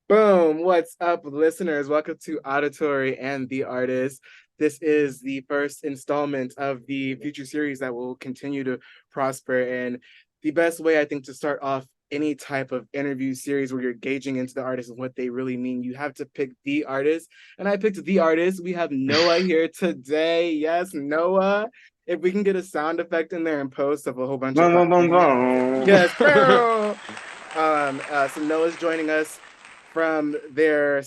Boom! What's up, listeners? Welcome to Auditory and the Artist. This is the first installment of the future series that will continue to prosper. And the best way, I think, to start off any type of interview series where you're gauging into the artist and what they really mean, you have to pick the artist. And I picked the artist. We have Noah here today. Yes, Noah. If we can get a sound effect in there and post of a whole bunch of Boom, boom, boom, clapping. Yes. boom. So Noah's joining us from their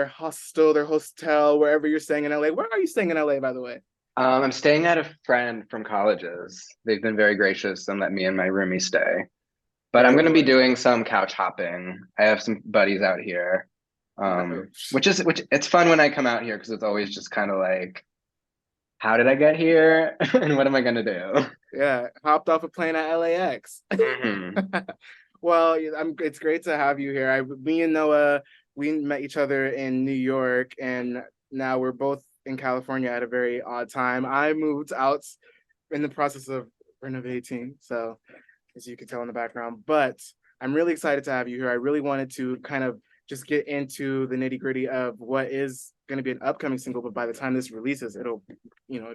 hostel, their hostel, wherever you're staying in LA. Where are you staying in LA, by the way? I'm staying at a friend from colleges. They've been very gracious and let me and my roomie stay. But I'm Very going to be well. doing some couch hopping. I have some buddies out here, Oh, which it's fun when I come out here because it's always just kind of like, how did I get here, and what am I going to do? yeah, hopped off a plane at LAX. Hmm. Well, it's great to have you here. Me and Noah, we met each other in New York, and now we're both in California at a very odd time. I moved out in the process of renovating, so as you can tell in the background. But I'm really excited to have you here. I really wanted to kind of just get into the nitty gritty of what is going to be an upcoming single, but by the time this releases, it'll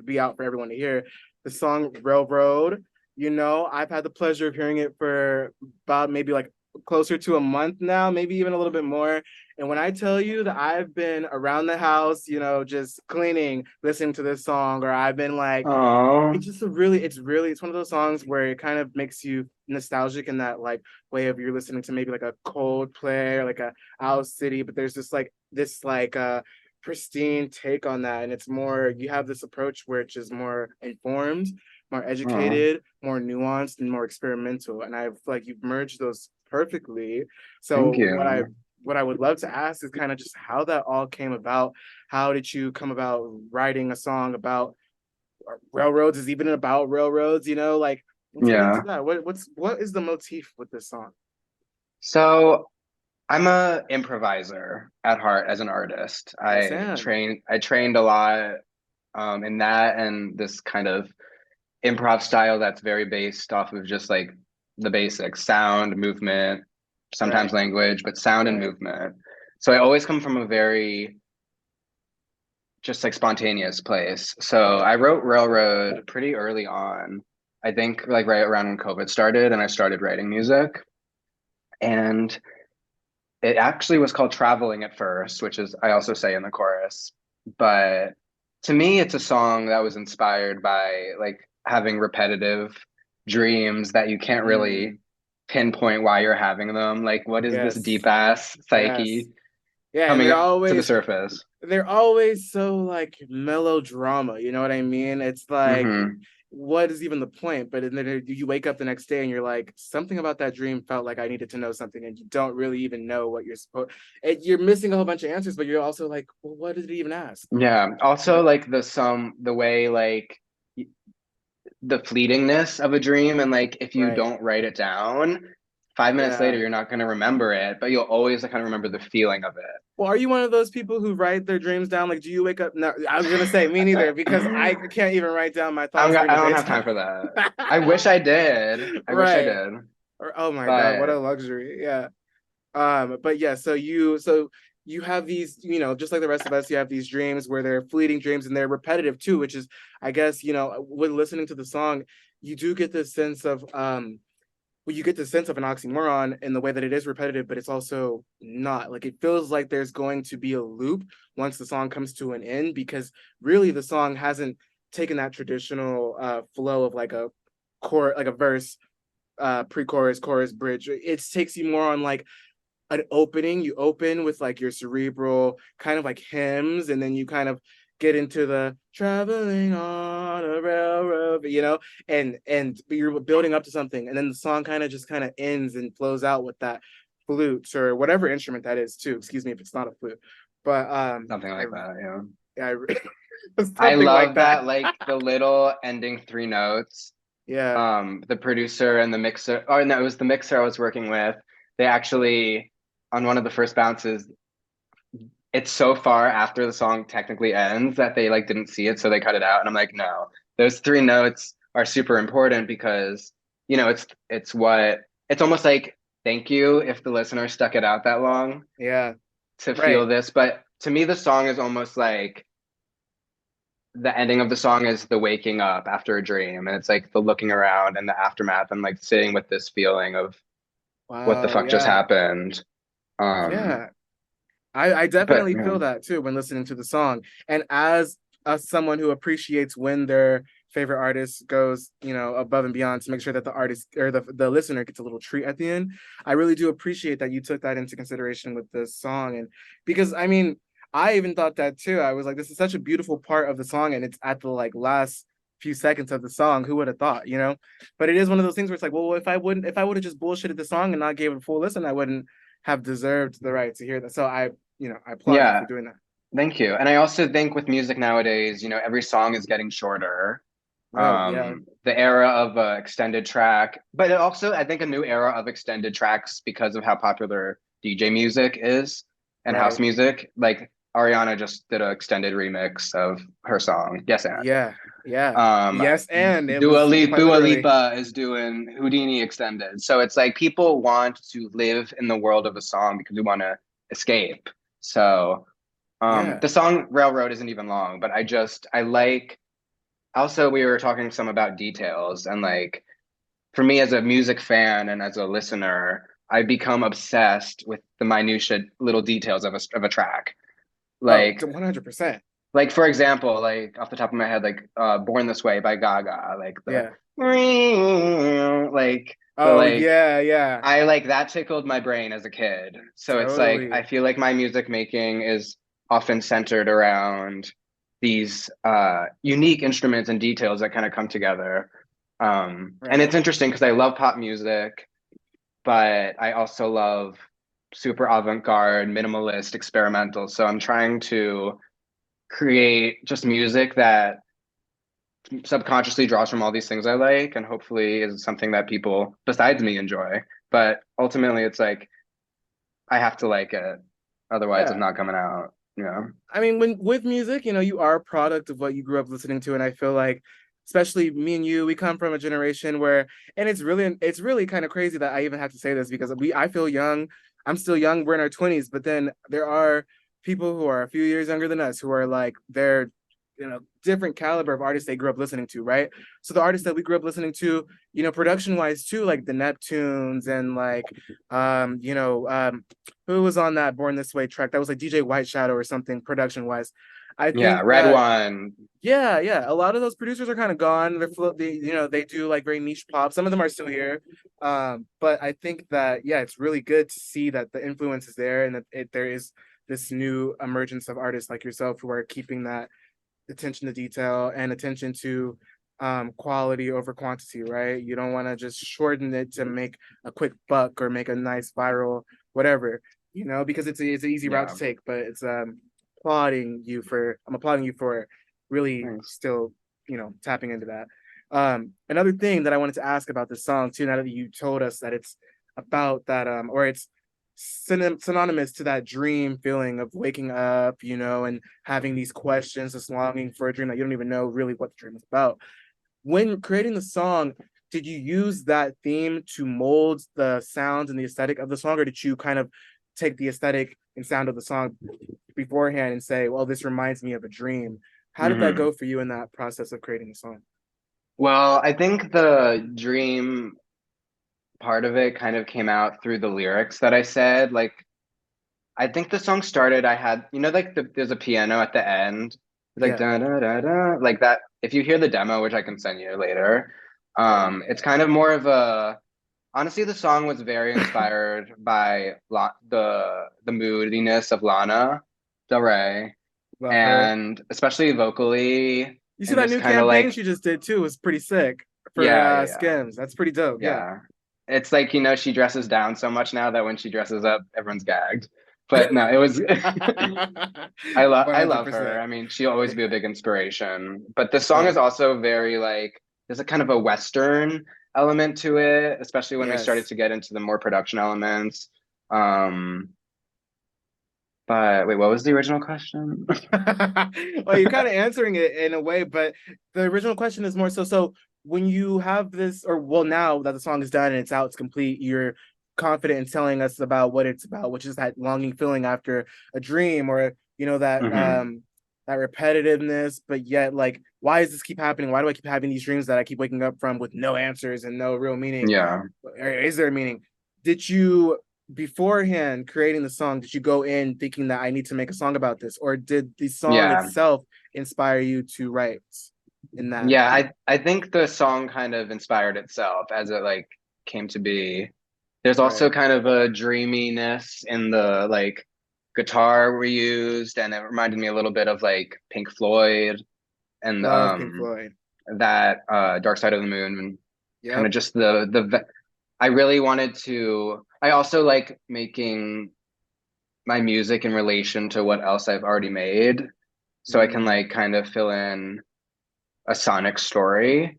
be out for everyone to hear. The song Railroad. I've had the pleasure of hearing it for about maybe like closer to a month now, maybe even a little bit more. And when I tell you that I've been around the house, just cleaning, listening to this song, or I've been like, Oh, it's one of those songs where it kind of makes you nostalgic in that like way of you're listening to maybe like a Coldplay or like a Owl City, but there's just like this like pristine take on that. And it's more, you have this approach where it's just more informed, more oh, educated, more nuanced, and more experimental. And I feel like you've merged those perfectly. thank So you. what I would love to ask is kind of just how that all came about. How did you come about writing a song about railroads? Is even about railroads? Like let's get into Yeah. that. What is the motif with this song? So I'm a improviser at heart as an artist. Yes, I and trained a lot in that and this kind of improv style that's very based off of just like the basics, sound, movement, sometimes right, language, but sound and right. movement. So I always come from a very just like spontaneous place. So I wrote Railroad pretty early on. I think like right around when COVID started and I started writing music. And it actually was called Traveling at first, which is I also say in the chorus. But to me, it's a song that was inspired by like having repetitive dreams that you can't really Mm, pinpoint why you're having them. Like, what is this yes, deep ass yes, psyche yeah, and coming up to the surface? they're always so like melodrama. You know what I mean? It's like, Hmm. what is even the point? But then you wake up the next day and you're like, something about that dream felt like I needed to know something, and you don't really even know what you're supposed. You're missing a whole bunch of answers, but you're also like, well, what did it even ask? Yeah. Also, like the way like the fleetingness of a dream, and like if you Right. don't write it down, 5 minutes later Yeah. you're not going to remember it, but you'll always kind of remember the feeling of Well, are you one of those people who write their dreams down? Like, do you wake up? No, I was gonna say me neither because I it. can't even write down my thoughts during I the don't have daytime. time for that. I wish I did. I wish I Right. did. Or oh my God, what But a luxury. Yeah. But yeah, so you have these, just like the rest of us, you have these dreams where they're fleeting dreams and they're repetitive too, which is, I guess, when listening to the song, you do get this sense of well, you get the sense of an oxymoron in the way that it is repetitive, but it's also not. Like it feels like there's going to be a loop once the song comes to an end, because really the song hasn't taken that traditional flow of like a core, like a verse, pre-chorus, chorus, bridge. It takes you more on like an opening. You open with like your cerebral kind of like hymns, and then you kind of get into the traveling on a railroad, and you're building up to something, and then the song kind of ends and flows out with that flute or whatever instrument that is too. Excuse me if it's not a flute, but something like that, yeah. I I something like love that. that, like the little ending three notes. Yeah, The producer and the mixer, oh no, it was the mixer I was working with. They actually, on one of the first bounces, it's so far after the song technically ends that they like didn't see it, so they cut it out. And I'm like, no, those three notes are super important because it's what it's almost like thank you if the listener stuck it out that long. yeah, to Right. feel this, but to me the song is almost like the ending of the song is the waking up after a dream, and it's like the looking around and the aftermath and like sitting with this feeling of what the Wow. fuck just Yeah. happened. Um, Yeah. I but definitely yeah. feel that too when listening to the song. And as someone who appreciates when their favorite artist goes, above and beyond to make sure that the artist or the listener gets a little treat at the end, I really do appreciate that you took that into consideration with this song. And because I mean, I even thought that too. I was like, this is such a beautiful part of the song, and it's at the like last few seconds of the song. Who would have thought, But it is one of those things where it's like, well, if I would have just bullshitted the song and not gave it a full listen, I wouldn't have deserved the right to hear that. So I applaud you Yeah, for doing that. thank you. And I also think with music nowadays, every song is getting shorter. Oh yeah, The era of extended track, but it also I think a new era of extended tracks because of how popular DJ music is and house right. music. Like Ariana just did an extended remix of her song. Yes, and Yeah, yeah. um, Yes, and it was quite Dua literally. Lipa is doing Houdini extended. So it's like people want to live in the world of a song because we want to escape. So Yeah, the song Railroad isn't even long, but I like also we were talking some about details and like for me as a music fan and as a listener, I become obsessed with the minutia little details of a track. oh, Like 100%. like for example, like off the top of my head, like Born This Way by Gaga, like the Yeah. like the Oh like yeah, yeah. I like that tickled my brain as a kid. So it's like I Totally. feel like my music making is often centered around these unique instruments and details that kind of come together. And Right. it's interesting because I love pop music, but I also love super avant-garde, minimalist, experimental. So I'm trying to create just music that subconsciously draws from all these things I like and hopefully is something that people besides me enjoy. But ultimately it's like I have to like it. Otherwise it's Yeah. not coming out, you know? I mean, when with music, you are a product of what you grew up listening to, and I feel like, especially me and you, we come from a generation where, and it's really kind of crazy that I even have to say this because I feel young. I'm still young. We're in our 20s, but then there are people who are a few years younger than us who are like they're, different caliber of artists they grew up listening to, right? So the artists that we grew up listening to, production wise too, like the Neptunes and like, um, you know, um, who was on that Born This Way track? That was like DJ White Shadow or something production wise. I Yeah, think Red that One. yeah, yeah, a lot of those producers are kind of gone. They do like very niche pop. Some of them are still here. But I think that yeah, it's really good to see that the influence is there and that there is this new emergence of artists like yourself who are keeping that attention to detail and attention to quality over quantity, right? You don't want to just shorten it to make a quick buck or make a nice viral whatever, because it's an easy route to Yeah. take. But I'm applauding you for really Thanks. still, tapping into that. Another thing that I wanted to ask about this song too, now that you told us that it's about that, or it's synonymous to that dream feeling of waking up, and having these questions, this longing for a dream that you don't even know really what the dream is about. When creating the song, did you use that theme to mold the sound and the aesthetic of the song, or did you kind of take the aesthetic and sound of the song beforehand and say, well, this reminds me of a dream? How did that Hmm. go for you in that process of creating the song? Well, I think the dream part of it kind of came out through the lyrics that I said. Like, I think the song started, I had, like there's a piano at the end. It's like Yeah, da da da da, like that. If you hear the demo, which I can send you later, oh it's yeah, kind of more of a honestly, the song was very inspired by the moodiness of Lana Del Rey, love her. and especially vocally, You see and that just new kind of campaign like she just did too was pretty sick for yeah, yeah, yeah, Skims. That's pretty dope. Yeah. yeah. It's like she dresses down so much now that when she dresses up, everyone's gagged. But no, it was I love her. 100%. I mean, she'll always be a big inspiration. But the song is Oh, also very like there's a kind of a Western element to it, especially when we started yes. to get into the more production elements. Um, but wait, what was the original question? Well, you're kind of answering it in a way, but the original question is more so when you have this, or well, now that the song is done and it's out, it's complete, confident in telling us about what it's about, which is that longing feeling after a dream, or that Hmm. that repetitiveness, but yet like, why does this keep happening? Why do I keep having these dreams that I keep waking up from with no answers and no real meaning? Yeah. Or is there a meaning? Did you, beforehand creating the song, did you go in thinking that I need to make a song about this, or did the song Yeah. itself inspire you to write in that? Yeah, I think the song kind of inspired itself as it like came to be. There's also Right. kind of a dreaminess in the like guitar we used, and it reminded me a little bit of like Pink Floyd and Love Pink Floyd. that Dark Side of the Moon, and kind Yep. of just I really wanted to. I also like making my music in relation to what else I've already made, so I can Mm, like kind of fill in a sonic story.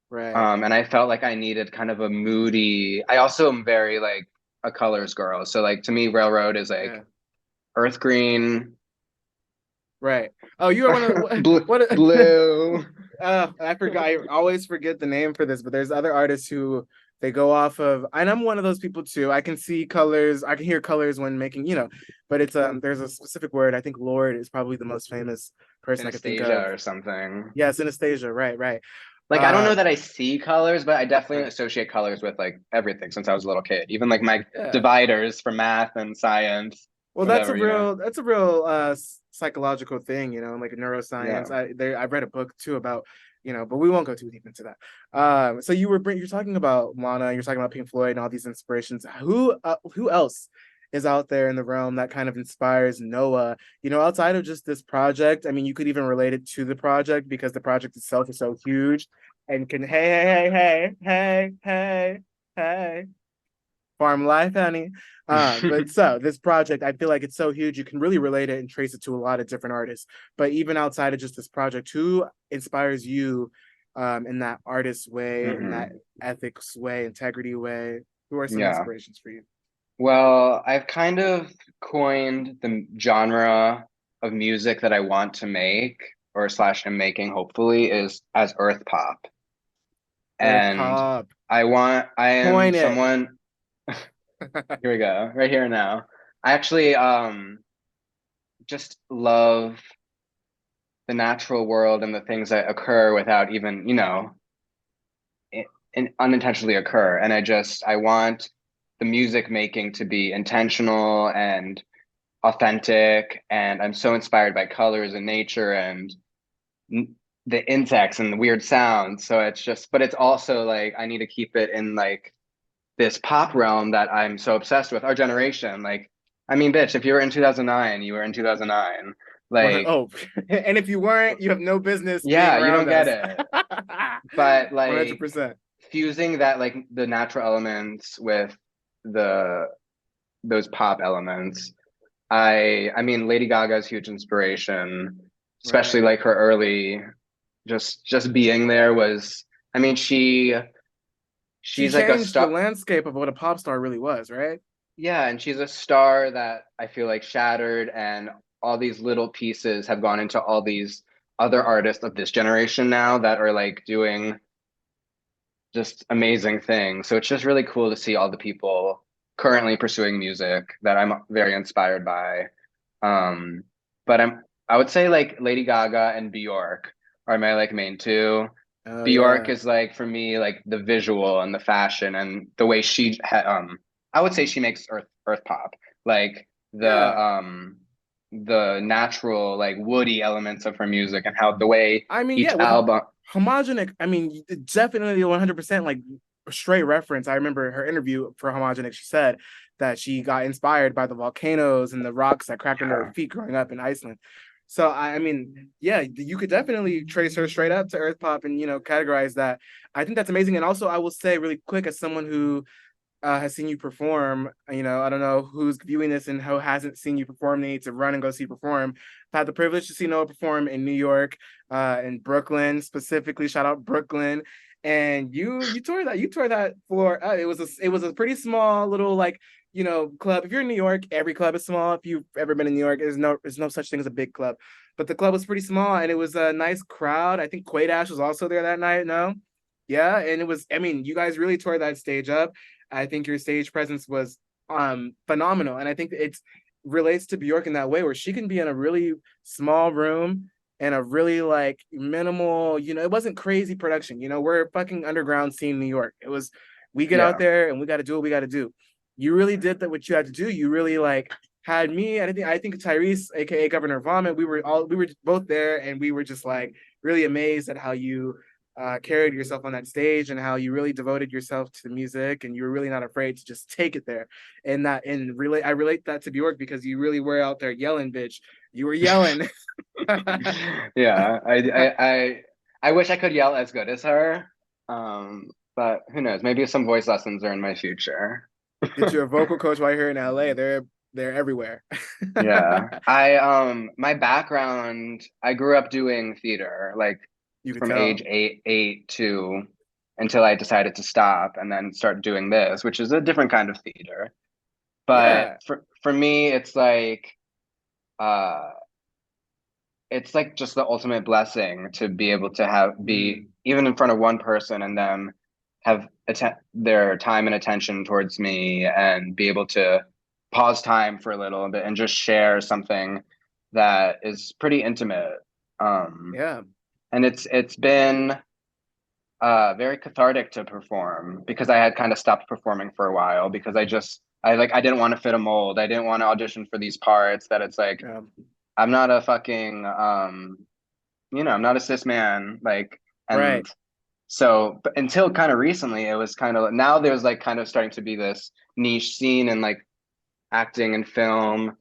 right. And I felt like I needed kind of a moody. I also am very like a colors girl. So like to me, Railroad is like Yeah. earth green, Right. Oh, you are one of the blue, what? blue. I forgot. I always forget the name for this, but there's other artists who they go off of, and I'm one of those people too. I can see colors, I can hear colors when making, but it's there's a specific word. I think Lord is probably the most famous person I could think Synesthesia of. or something. Yeah, synesthesia. Right, right. Like I don't know Um, that I see colors, but I definitely right. associate colors with like everything since I was a little kid. Even like my Yeah. dividers for math and science, Well, whatever, you know. that's a real psychological thing, like neuroscience. Yeah. I've read a book too about, but we won't go too deep into that. So you're talking about Lana, you're talking about Pink Floyd and all these inspirations. Who else is out there in the realm that kind of inspires NO.AH? Outside of just this project, I mean, you could even relate it to the project because the project itself is so huge and can, hey, farm life, honey. But so this project, I feel like it's so huge, you can really relate it and trace it to a lot of different artists. But even outside of just this project, who inspires you in that artist way, in that Hmm. ethics way, integrity way? Who are some Yeah. inspirations for you? Well, I've kind of coined the genre of music that I want to make or slash am making hopefully is as earth pop. Earth And pop. I am Coin it. someone, here we go, right here now. I actually just love the natural world and the things that occur without even, unintentionally occur. And I want the music making to be intentional and authentic, and I'm so inspired by colors and nature and the insects and the weird sounds. So it's just, but it's also like I need to keep it in like this pop realm that I'm so obsessed with. Our generation, like, I mean, bitch, if you were in 2009, you were in 2009. Like, Oh, and if you weren't, you have no business being yeah, you don't around get us. it. But like 100%. fusing that like the natural elements with the those pop elements. I mean Lady Gaga's huge inspiration, especially Right. like her early just being there was I mean She she's like a changed the star, landscape of what a pop star really was, right? yeah, and she's a star that I feel like shattered, and all these little pieces have gone into all these other artists of this generation now that are like doing just amazing things. So it's just really cool to see all the people currently pursuing music that I'm very inspired by. Um, but I would say like Lady Gaga and Bjork are my like main two. Oh Bjork yeah. is like for me like the visual and the fashion and the way I would say she makes earth pop. Like Yeah. the natural like woody elements of her music and how the way I mean, yeah, each with album. homogenic, I mean, definitely 100% like straight reference. I remember her interview for homogenic. She said that she got inspired by the volcanoes and the rocks that cracked under her Yeah. feet growing up in Iceland. So I mean, yeah, you could definitely trace her straight up to Earth pop and categorize that. I think that's amazing. And also, I will say really quick, as someone who has seen you perform. I don't know who's viewing this and who hasn't seen you perform. They need to run and go see you perform. I've had the privilege to see NO.AH perform in New York, in Brooklyn specifically. Shout out Brooklyn. And you tore that floor. It was a pretty small little like club. If you're in New York, every club is small. If you've ever been in New York, there's no such thing as a big club. But the club was pretty small and it was a nice crowd. I think NO.AH was also there that night. No, yeah, and it was. I mean, you guys really tore that stage up. I think your stage presence was phenomenal. And I think it relates to Bjork in that way, where she can be in a really small room and a really like minimal, it wasn't crazy production. We're a fucking underground scene in New York. It was, we get out Yeah. there and we got to do what we got to do. You really did that, what you had to do. You really like had me. And I think Tyrese, aka Governor Vomit, we were both there, and we were just like really amazed at how you carried yourself on that stage, and how you really devoted yourself to the music, and you were really not afraid to just take it there. I relate that to Bjork, because you really were out there yelling, bitch. You were yelling. Yeah, I wish I could yell as good as her. But who knows? Maybe some voice lessons are in my future. Get you a vocal coach while you're here in LA. They're everywhere. Yeah. My background, I grew up doing theater, like You could from age tell. eight to until I decided to stop and then start doing this, which is a different kind of theater. But Yeah. for me, uh it's like just the ultimate blessing to be able to be Mm, even in front of one person and them have their time and attention towards me and be able to pause time for a little bit and just share something that is pretty intimate. Um, yeah. and it's been very cathartic to perform because I had kind of stopped performing for a while because I didn't want to fit a mold. I didn't want to audition for these parts that it's like Yeah. I'm not a fucking I'm not a cis man, like, Right. and so but until kind of recently, it was kind of now there's like kind of starting to be this niche scene in like acting and film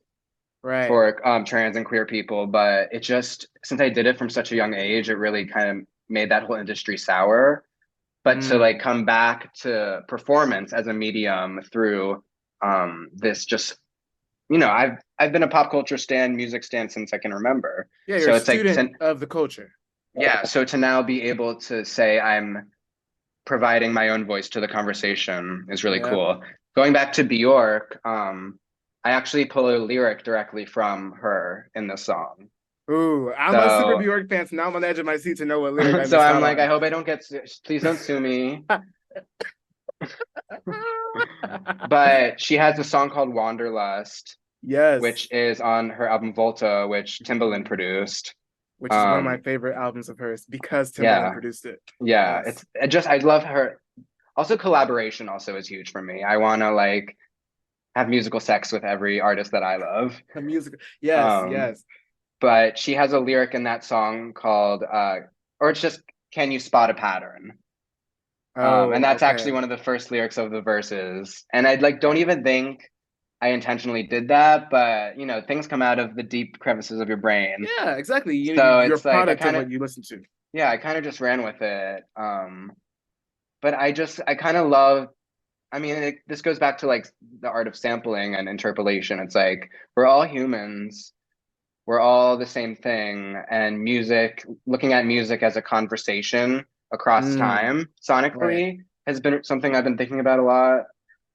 Right. for trans and queer people, but it just since I did it from such a young age, it really kind of made that whole industry sour. But to like Mm. come back to performance as a medium through this just I've been a pop culture stan, music stan since I can remember. Yeah, you're a So it's like student of the culture. yeah, so to now be able to say I'm providing my own voice to the conversation is really Yeah. cool. Going back to Bjork, I actually pull a lyric directly from her in the song. Ooh, I'm a super So Bjork fan, so now I'm on the edge of my seat to know what lyric I so missed I'm out like, I on. hope I don't please don't sue me. But she has a song called Wanderlust, Yes. which is on her album Volta, which Timbaland Mhm. produced. Which is one of my Um, favorite albums of hers, because Timbaland yeah, produced it. yeah. Yes. I love her. Also, collaboration also is huge for me. I want to like have musical sex with every artist that I love. The music. Yes, Um, yes. but she has a lyric in that song called or it's just "Can you spot a pattern?" And Oh, that's actually okay. one of the first lyrics of the verses. And I like don't even think I intentionally did that, but things come out of the deep crevices of your brain. Yeah, exactly. So You're a it's like product of what you listen to. I kind of just ran with it. But I kind of love, I mean, this goes back to like the art of sampling and interpolation. It's like we're all humans, we're all the same thing. And looking at music as a conversation across Mm, time right. sonically has been something I've been thinking about a lot,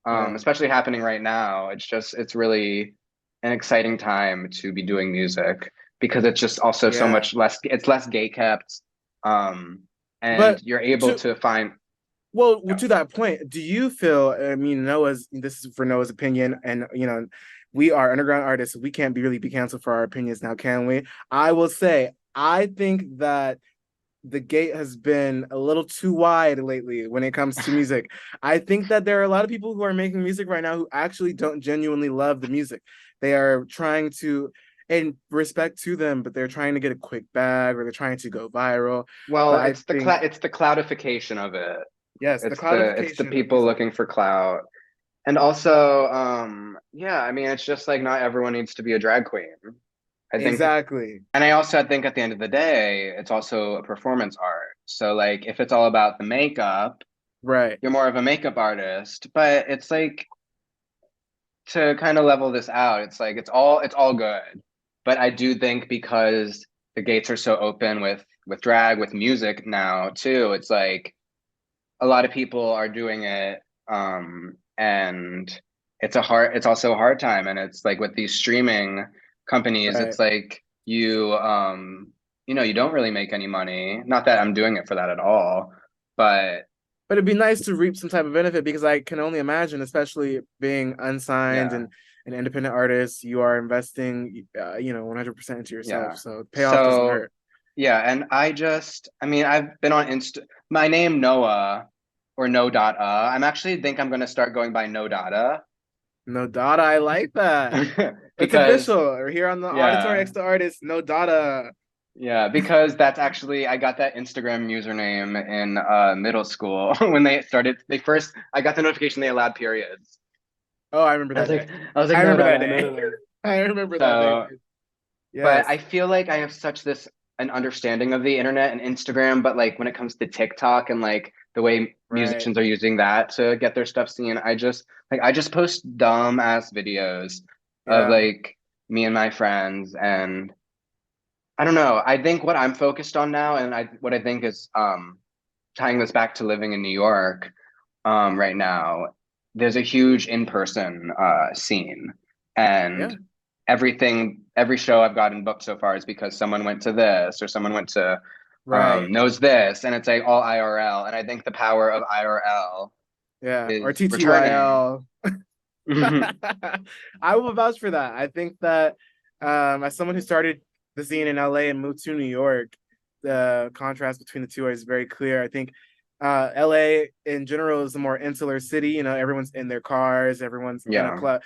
Yeah. especially happening right now. It's really an exciting time to be doing music because it's just also so Yeah. much less, it's less gay kept. Um, and But you're able to to find, to that point, do you feel, I mean, this is for Noah's opinion, and we are underground artists, so we can't be canceled for our opinions now, can we? I will say, I think that the gate has been a little too wide lately when it comes to music. I think that there are a lot of people who are making music right now who actually don't genuinely love the music. They are trying to, and respect to them, but they're trying to get a quick bag, or they're trying to go viral. well, But I think, it's the cloudification of it. yes, the It's the cloudification of people music. looking for clout. And also, yeah, I mean, it's just like not everyone needs to be a drag queen. I think, Exactly. and I also think at the end of the day, it's also a performance art. So like if it's all about the makeup, Right. you're more of a makeup artist. But it's like to kind of level this out, it's like it's all good. But I do think because the gates are so open with drag, with music now too, it's like a lot of people are doing it and it's also a hard time and it's like with these streaming companies Right. it's like you don't really make any money, not that I'm doing it for that at all, but But it'd be nice to reap some type of benefit because I can only imagine, especially being unsigned Yeah, and an independent artist, you are investing, 100% into yourself. yeah. So payoff doesn't So hurt. yeah, and I mean, I've been on Insta. My name Noah or No.AH. I'm actually think I'm gonna start going by No.AH No data, I like that. It's because official. We're here on the Auditory yeah, X The Artist. No data. yeah, because that's actually I got that Instagram username in middle school when they first I got the notification they allowed periods. Oh, I remember I was that day. like I was like I no remember no that no no day. no no. I remember that day. So but Yes. I feel like I have such this an understanding of the internet and Instagram, but like when it comes to TikTok and like the way Right. musicians are using that to get their stuff seen, I just post dumb ass videos of Yeah. like me and my friends and I don't know. I think what I'm focused on now and I what I think is tying this back to living in New York right now, there's a huge in-person scene Yeah. and every show I've gotten booked so far is because someone went to this or someone went to Right. knows this and it's like all IRL and I think the power of IRL Yeah. Or is returning. TTYL. I will vouch for that. I think that as someone who started the scene in LA and moved to New York, the contrast between the two is very clear. I think LA in general is a more insular city. Everyone's in their cars, everyone's in a Yeah. club.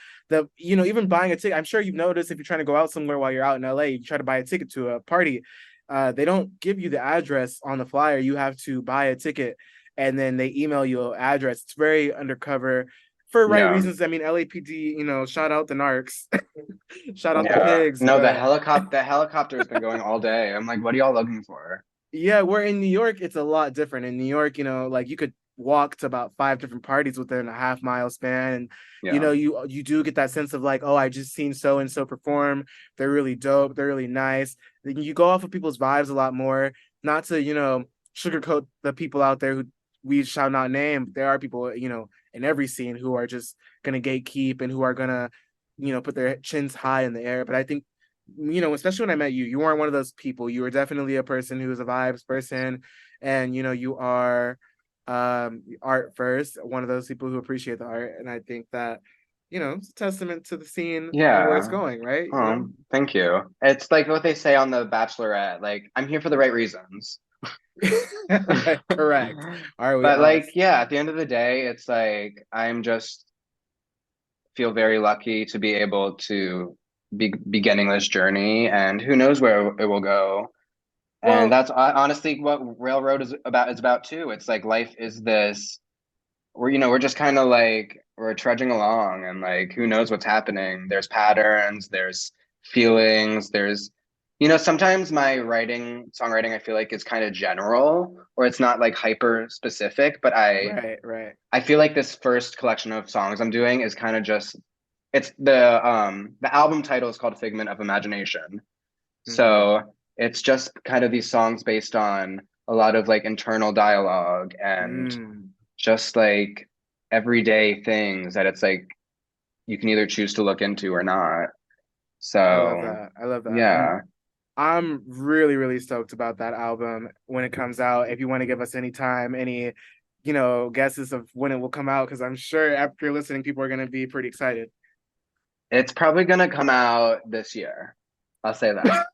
Even buying a ticket, I'm sure you've noticed if you're trying to go out somewhere while you're out in LA, you try to buy a ticket to a party. They don't give you the address on the flyer. You have to buy a ticket and then they email you an address. It's very undercover for right Yeah. reasons. I mean, LAPD, shout out the narcs, shout out the Yeah. pigs, No, but the helicopter has been going all day. I'm like, what are y'all looking for? yeah, we're in New York. It's a lot different. In New York, like you could walk to about five different parties within a half-mile span, and Yeah. you do get that sense of like, oh, I just seen so and so perform. They're really dope. They're really nice. Then you go off of people's vibes a lot more. Not to sugarcoat the people out there who we shall not name. There are people in every scene who are just gonna gatekeep and who are gonna put their chins high in the air. But I think especially when I met you, you weren't one of those people. You were definitely a person who was a vibes person, and you are art first, one of those people who appreciate the art. And I think that, it's a testament to the scene and where it's Yeah. going, right? Thank you. It's like what they say on The Bachelorette, like, I'm here for the right reasons. Correct. Are we But all? like, yeah, at the end of the day, it's like I'm just feel very lucky to be able to be beginning this journey, and who knows where it will go. And Well, that's honestly what Railroad is about. Is about too. It's like life is this. We're just kind of like we're trudging along, and like who knows what's happening. There's patterns. There's feelings. There's sometimes my songwriting, I feel like is kind of general, or it's not like hyper specific. But right, right. I feel like this first collection of songs I'm doing is kind of just it's the album title is called Figment of Imagination. Hmm. So it's just kind of these songs based on a lot of like internal dialogue and Mm, just like everyday things that it's like you can either choose to look into or not. I love So that. I love that. And yeah. I'm really, really stoked about that album when it comes out. If you want to give us any time, any, guesses of when it will come out, because I'm sure after listening, people are going to be pretty excited. It's probably gonna come out this year. I'll say that.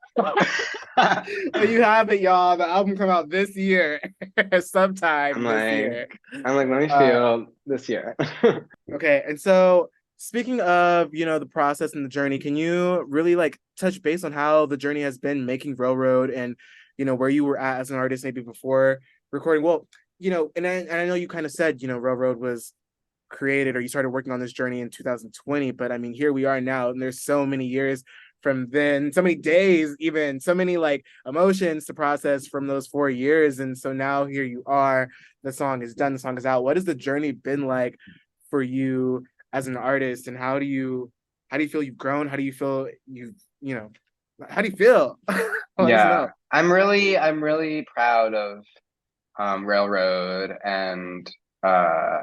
So you have it, y'all. The album come out this year, I'm sometime this like, year. I'm like, let me Uh, feel this year. okay, and so speaking of, the process and the journey, can you really like touch base on how the journey has been making Railroad and where you were at as an artist maybe before recording? Well, and I know you kind of said, Railroad was created or you started working on this journey in 2020, but I mean, here we are now, and there's so many years from then, so many days, even so many like emotions to process from those 4 years. And so now here you are, the song is done, the song is out. What has the journey been like for you as an artist, and how do you feel you've grown? How do you feel how do you feel? Let us Yeah, know. I'm really proud of Railroad and uh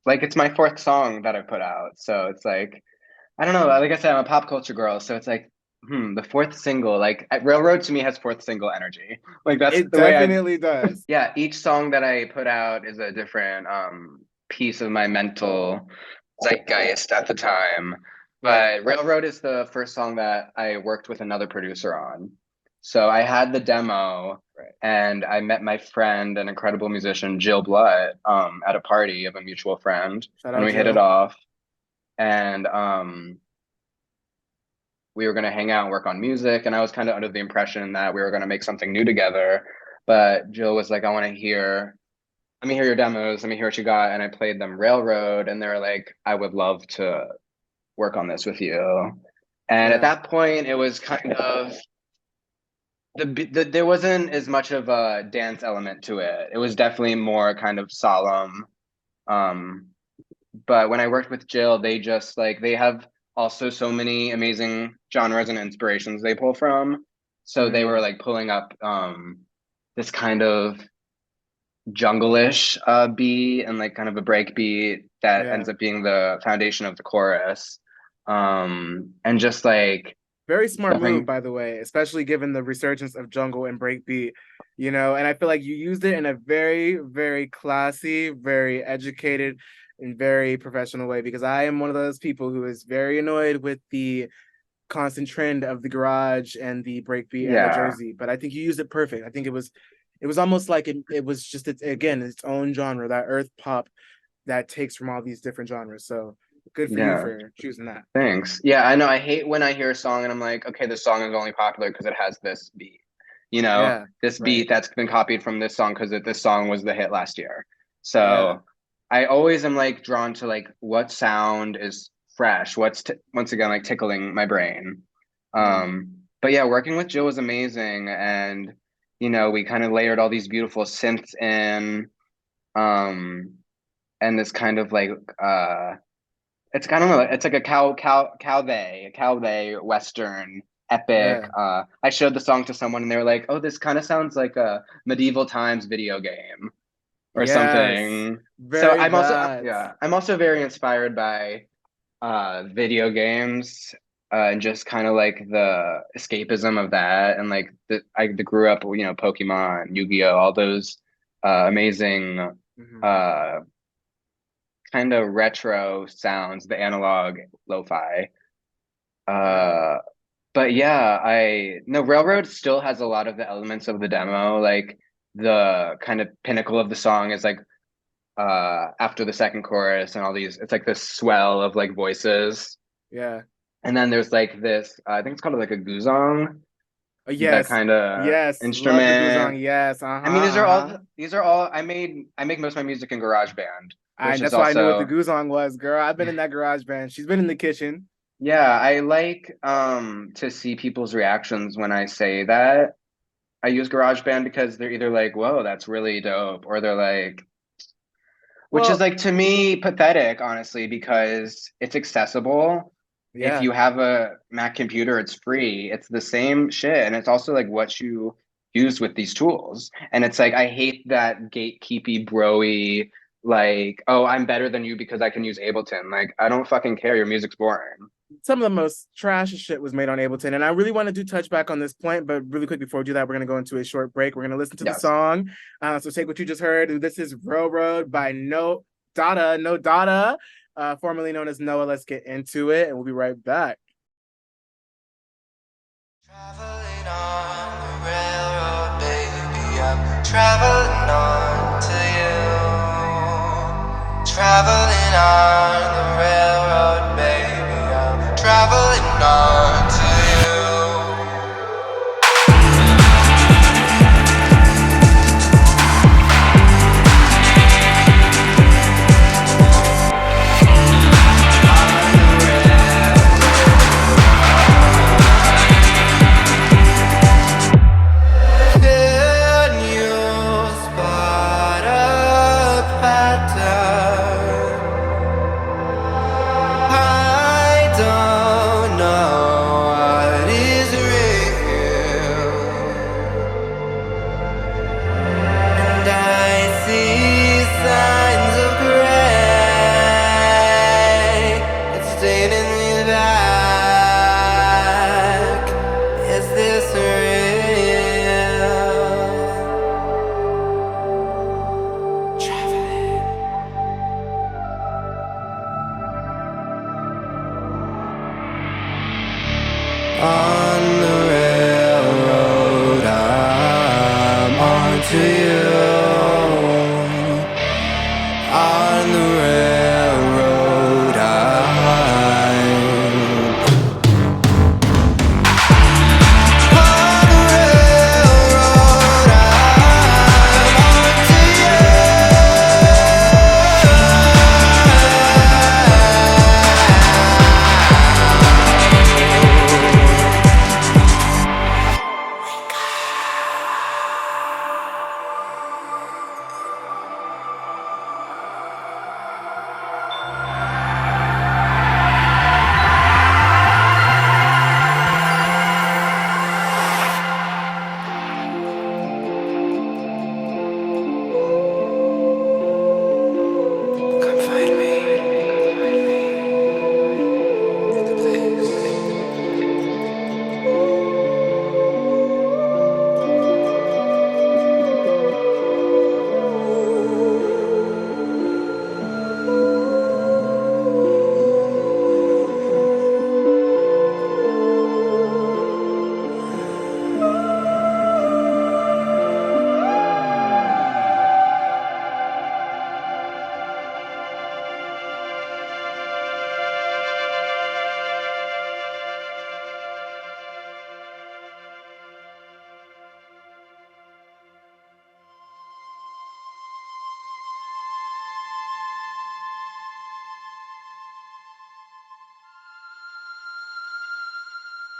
like it's my fourth song that I put out. So it's like I don't know, like I said, I'm a pop culture girl, so it's like The fourth single, like Railroad to me has fourth single energy. Like that's It the way I definitely does. yeah, each song that I put out is a different piece of my mental zeitgeist at the time. Yeah. But Railroad is the first song that I worked with another producer on. So I had the demo Right. and I met my friend, an incredible musician, Jill Blutt, at a party of a mutual friend, Shout and out we hit it Jill. off. And we were going to hang out and work on music. And I was kind of under the impression that we were going to make something new together. But Jill was like, let me hear your demos. Let me hear what you got. And I played them Railroad. And they were like, I would love to work on this with you. And at Yeah. that point, it was kind of, there wasn't as much of a dance element to it. It was definitely more kind of solemn. Um, but when I worked with Jill, they just like they have also so many amazing genres and inspirations they pull from. So they were Mm, like pulling up this kind of jungle-ish beat and like kind of a break beat that yeah. ends up being the foundation of the chorus. And just like Very smart move, something, by the way, especially given the resurgence of jungle and breakbeat, and I feel like you used it in a very, very classy, very educated, and very professional way because I am one of those people who is very annoyed with the constant trend of the garage and the breakbeat and the yeah, Jersey, but I think you used it perfect. I think it was almost like it was just its own genre, that earth pop that takes from all these different genres. So good for you yeah. for choosing that. Thanks. Yeah, I know. I hate when I hear a song and I'm like, okay, this song is only popular because it has this beat. Yeah, This right. beat that's been copied from this song because this song was the hit last year. Yeah. So I always am like drawn to like what sound is fresh, what's t once again like tickling my brain. Mm. But yeah, working with Jill was amazing, and we kind of layered all these beautiful synths in, um, and this kind of like it's kind of it's like a cowboy western epic. Yeah. I showed the song to someone and they were like, "Oh, this kind of sounds like a medieval times video game or Yes. something." So Very bad. I'm also very inspired by video games and just kind of like the escapism of that and like I grew up, Pokemon, Yu-Gi-Oh, all those amazing Mhm. uh kind of retro sounds, the analog lo-fi. Yeah. Uh, but yeah, I no Railroad still has a lot of the elements of the demo. Like the kind of pinnacle of the song is like after the second chorus and all these, it's like this swell of like voices. Yeah. And then there's like this, I think it's called like a guzheng, that Yes. kind of Yes. Love the instrument. guzheng. Yes. Uh-huh. I mean, Uh-huh. these are all I make most of my music in GarageBand, which is That's why I knew what the also guzheng was, girl. I've been in that garage band. She's been in the kitchen. yeah, I like to see people's reactions when I say that I use GarageBand because they're either like, "Whoa, that's really dope," or they're like, which is Well, like to me pathetic, honestly, because it's accessible. If yeah. you have a Mac computer, it's free. It's the same shit, and it's also like what you use with these tools. And it's like I hate that gatekeepy broy, like, "Oh, I'm better than you because I can use Ableton." Like, I don't fucking care. Your music's boring. Some of the most trash shit was made on Ableton. And I really wanted to touch back on this point, but really quick before we do that, we're going to go into a short break. We're going to listen to the Yes. song. So take what you just heard. This is Railroad by No.AH, formerly known as NO.AH. Let's get into it, and we'll be right back. Traveling on the railroad, baby, I'm traveling on to you. Traveling on the railroad, baby, I'm traveling on to you. Can you spot a pattern? On the railroad, I'm onto you. On the railroad, come find me.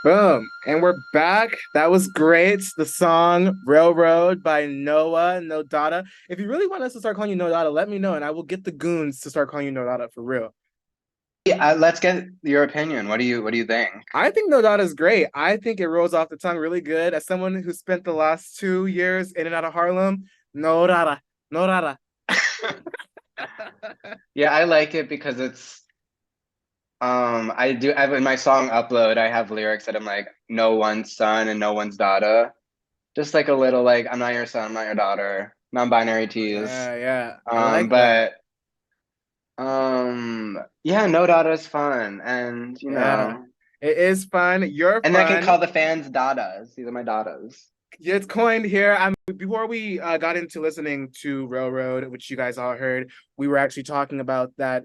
Boom. And we're back. That was great. The song Railroad by NO.AH, No.AH. If you really want us to start calling you No.AH, let me know and I will get the goons to start calling you No.AH for real. Yeah, let's get your opinion. What do you think? I think No.AH is great. I think it rolls off the tongue really good. As someone who spent the last 2 years in and out of Harlem, No.AH, No.AH. Yeah, I like it because it's I have in my song Upload, I have lyrics that I'm like, no one's son and no one's daughter. Just like a little like, I'm not your son, I'm not your daughter. Non-binary tease. Yeah. I like that. Yeah, no daughter is fun. And you know. It is fun. You're And fun. I can call the fans dadas. These are my dadas. It's coined here. Before we got into listening to Railroad, which you guys all heard, we were actually talking about that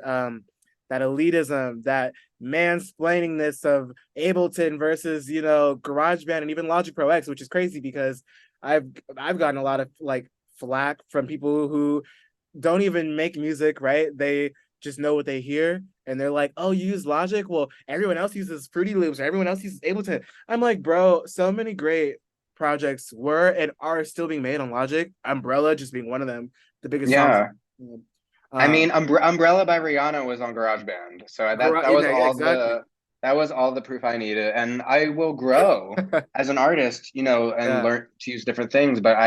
that elitism, that mansplainingness of Ableton versus, you know, GarageBand and even Logic Pro X, which is crazy because I've gotten a lot of like flack from people who don't even make music, right? They just know what they hear and they're like, oh, you use Logic? Well, everyone else uses Fruity Loops or everyone else uses Ableton. I'm like, bro, so many great projects were and are still being made on Logic. Umbrella just being one of them, the biggest Yeah. songs. I mean, Umbrella by Rihanna was on GarageBand, so that was all exactly. that was all the proof I needed. And I will grow as an artist, you know, and learn to use different things. But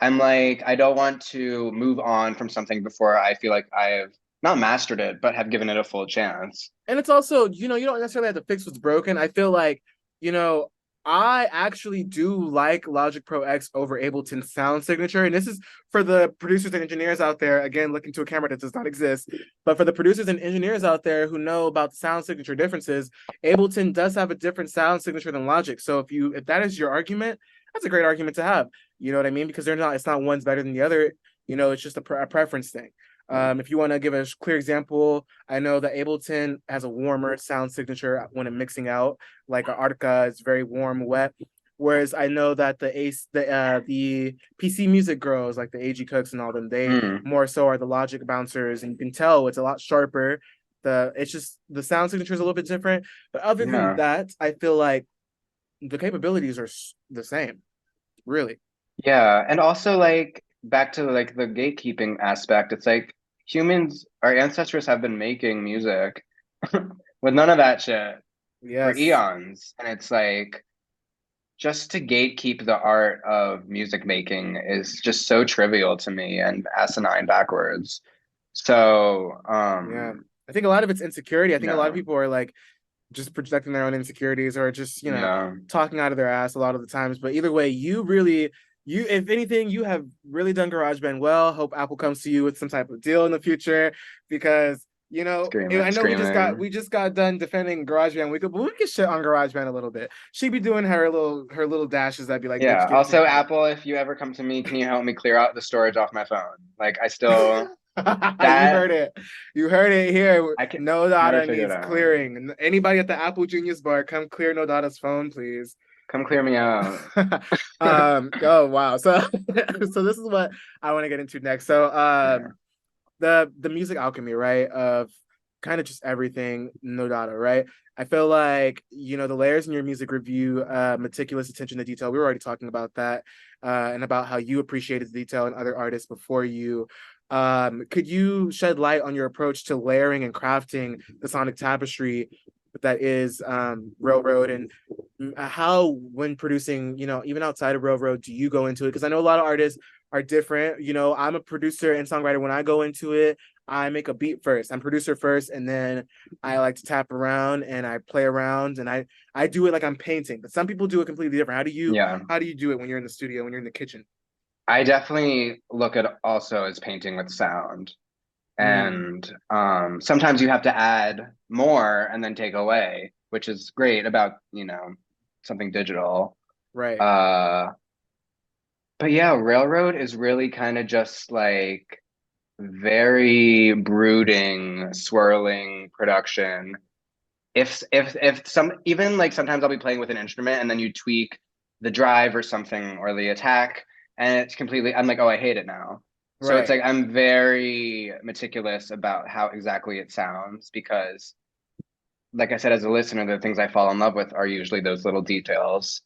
I'm like, I don't want to move on from something before I feel like I have not mastered it, but have given it a full chance. And it's also, you know, you don't necessarily have to fix what's broken. I feel like, you know, I actually do like Logic Pro X over Ableton sound signature. And this is for the producers and engineers out there, again, looking to a camera that does not exist. But for the producers and engineers out there who know about the sound signature differences, Ableton does have a different sound signature than Logic. So if that is your argument, that's a great argument to have. You know what I mean? Because it's not one's better than the other. You know, it's just a preference thing. If you want to give a clear example, I know that Ableton has a warmer sound signature when I'm mixing out, like Artica is very warm, wet. Whereas I know that the PC music girls, like the AG Cooks and all them, they more so are the Logic bouncers, and you can tell it's a lot sharper. It's just the sound signature is a little bit different. But other than that, I feel like the capabilities are the same, really. Yeah, and also like back to like the gatekeeping aspect, it's like our ancestors have been making music with none of that shit for eons. And it's like just to gatekeep the art of music making is just so trivial to me and asinine backwards. So I think a lot of it's insecurity. I think a lot of people are like just projecting their own insecurities or just, you know, talking out of their ass a lot of the times. But either way, if anything, you have really done GarageBand well. Hope Apple comes to you with some type of deal in the future because Screaming, I know screaming. we just got done defending GarageBand. We could shit on GarageBand a little bit. She'd be doing her little dashes that'd be like, bitch, Yeah. give it to Also, me. Apple, if you ever come to me, can you help me clear out the storage off my phone? Like, I still You that heard it. You heard it here. I can No never Data figure it needs out. clearing. Anybody at the Apple Genius Bar, come clear No Data's phone, please. Come clear me out. Oh wow. So so this is what I want to get into next. So Yeah. the music alchemy, right? Of kind of just everything, no data, right? I feel like, the layers in your music review, meticulous attention to detail. We were already talking about that, and about how you appreciated the detail in other artists before you. Could you shed light on your approach to layering and crafting the sonic tapestry that is Railroad, and how, when producing, even outside of Railroad, do you go into it? Because I know a lot of artists are different. I'm a producer and songwriter. When I go into it, I make a beat first. I'm producer first, and then I like to tap around and I play around, and I do it like I'm painting. But some people do it completely different. Yeah. How do you do it when you're in the studio, when you're in the kitchen? I definitely look at also as painting with sound. And sometimes you have to add more and then take away, which is great about, something digital. Right. But yeah, Railroad is really kind of just like very brooding, swirling production. If some even like sometimes I'll be playing with an instrument and then you tweak the drive or something or the attack and it's completely I'm like, oh, I hate it now. So it's Right. like I'm very meticulous about how exactly it sounds because like I said, as a listener, the things I fall in love with are usually those little details.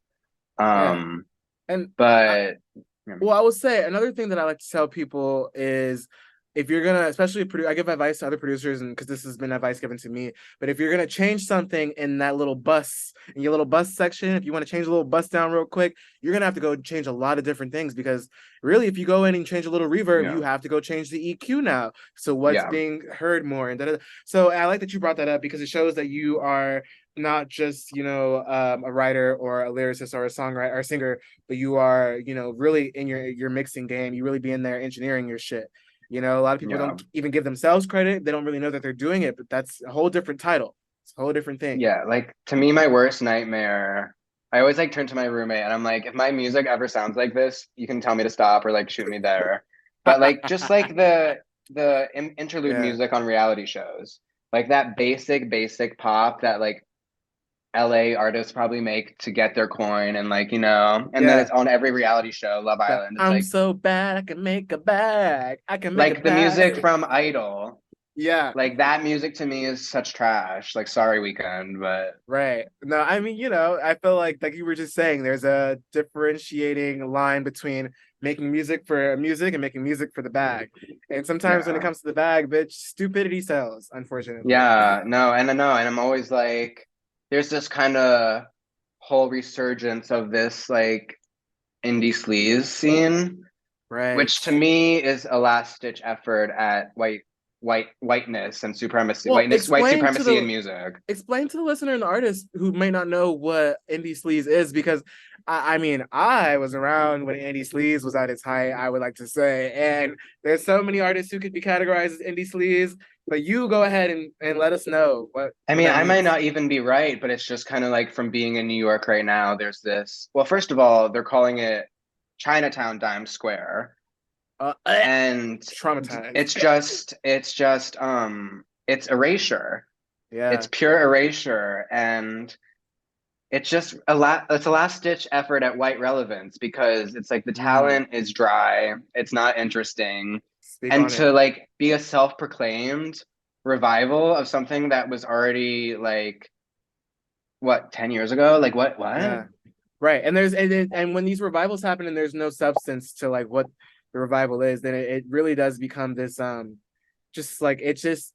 Yeah. Um, And but yeah, well, I would say another thing that I like to tell people is, if you're gonna, especially I give advice to other producers, and because this has been advice given to me, but if you're gonna change something in that little bus, in your little bus section, if you want to change a little bus down real quick, you're gonna have to go change a lot of different things, because really, if you go in and change a little reverb, yeah, you have to go change the EQ now. So what's yeah, being heard more, and da-da-da. So I like that you brought that up, because it shows that you are not just, a writer or a lyricist or a songwriter or a singer, but you are, really in your mixing game. You really be in there engineering your shit. A lot of people yeah. don't even give themselves credit. They don't really know that they're doing it, but that's a whole different title. It's a whole different thing. Yeah, like to me, my worst nightmare, I always like turn to my roommate and I'm like, if my music ever sounds like this, you can tell me to stop or like shoot me there. But like just like the interlude Yeah. music on reality shows, like that basic pop that like LA artists probably make to get their coin and like, and then Yeah. it's on every reality show, Love That Island. It's I'm so bad, I can make a bag. I can make a like the music bag. from Idol. Yeah. Like that music to me is such trash. Like sorry, Weekend, but Right. No, I mean, I feel like you were just saying, there's a differentiating line between making music for music and making music for the bag. And sometimes when it yeah. comes to the bag, bitch, stupidity sells, unfortunately. Yeah, no, and I know, and I'm always like, there's this kind of whole resurgence of this like indie sleaze scene, Right. which to me is a last ditch effort at whiteness and supremacy, Well, white supremacy in music. explain to the listener and the artist who may not know what indie sleaze is, because I mean, I was around when indie sleaze was at its height, I would like to say, and there's so many artists who could be categorized as indie sleaze, but you go ahead and let us know I what mean, that I might means. not even be right, but it's just kind of like from being in New York right now, there's this, well, first of all, they're calling it Chinatown Dime Square. And Traumatized. it's erasure. Yeah. It's pure erasure. And it's just it's a last ditch effort at white relevance because it's like the Mm, talent is dry, it's not interesting. speak And on it. to like be a self-proclaimed revival of something that was already like what, 10 years ago? Like what? Yeah. Right. And and when these revivals happen and there's no substance to like what the revival is, then it really does become this just like it's just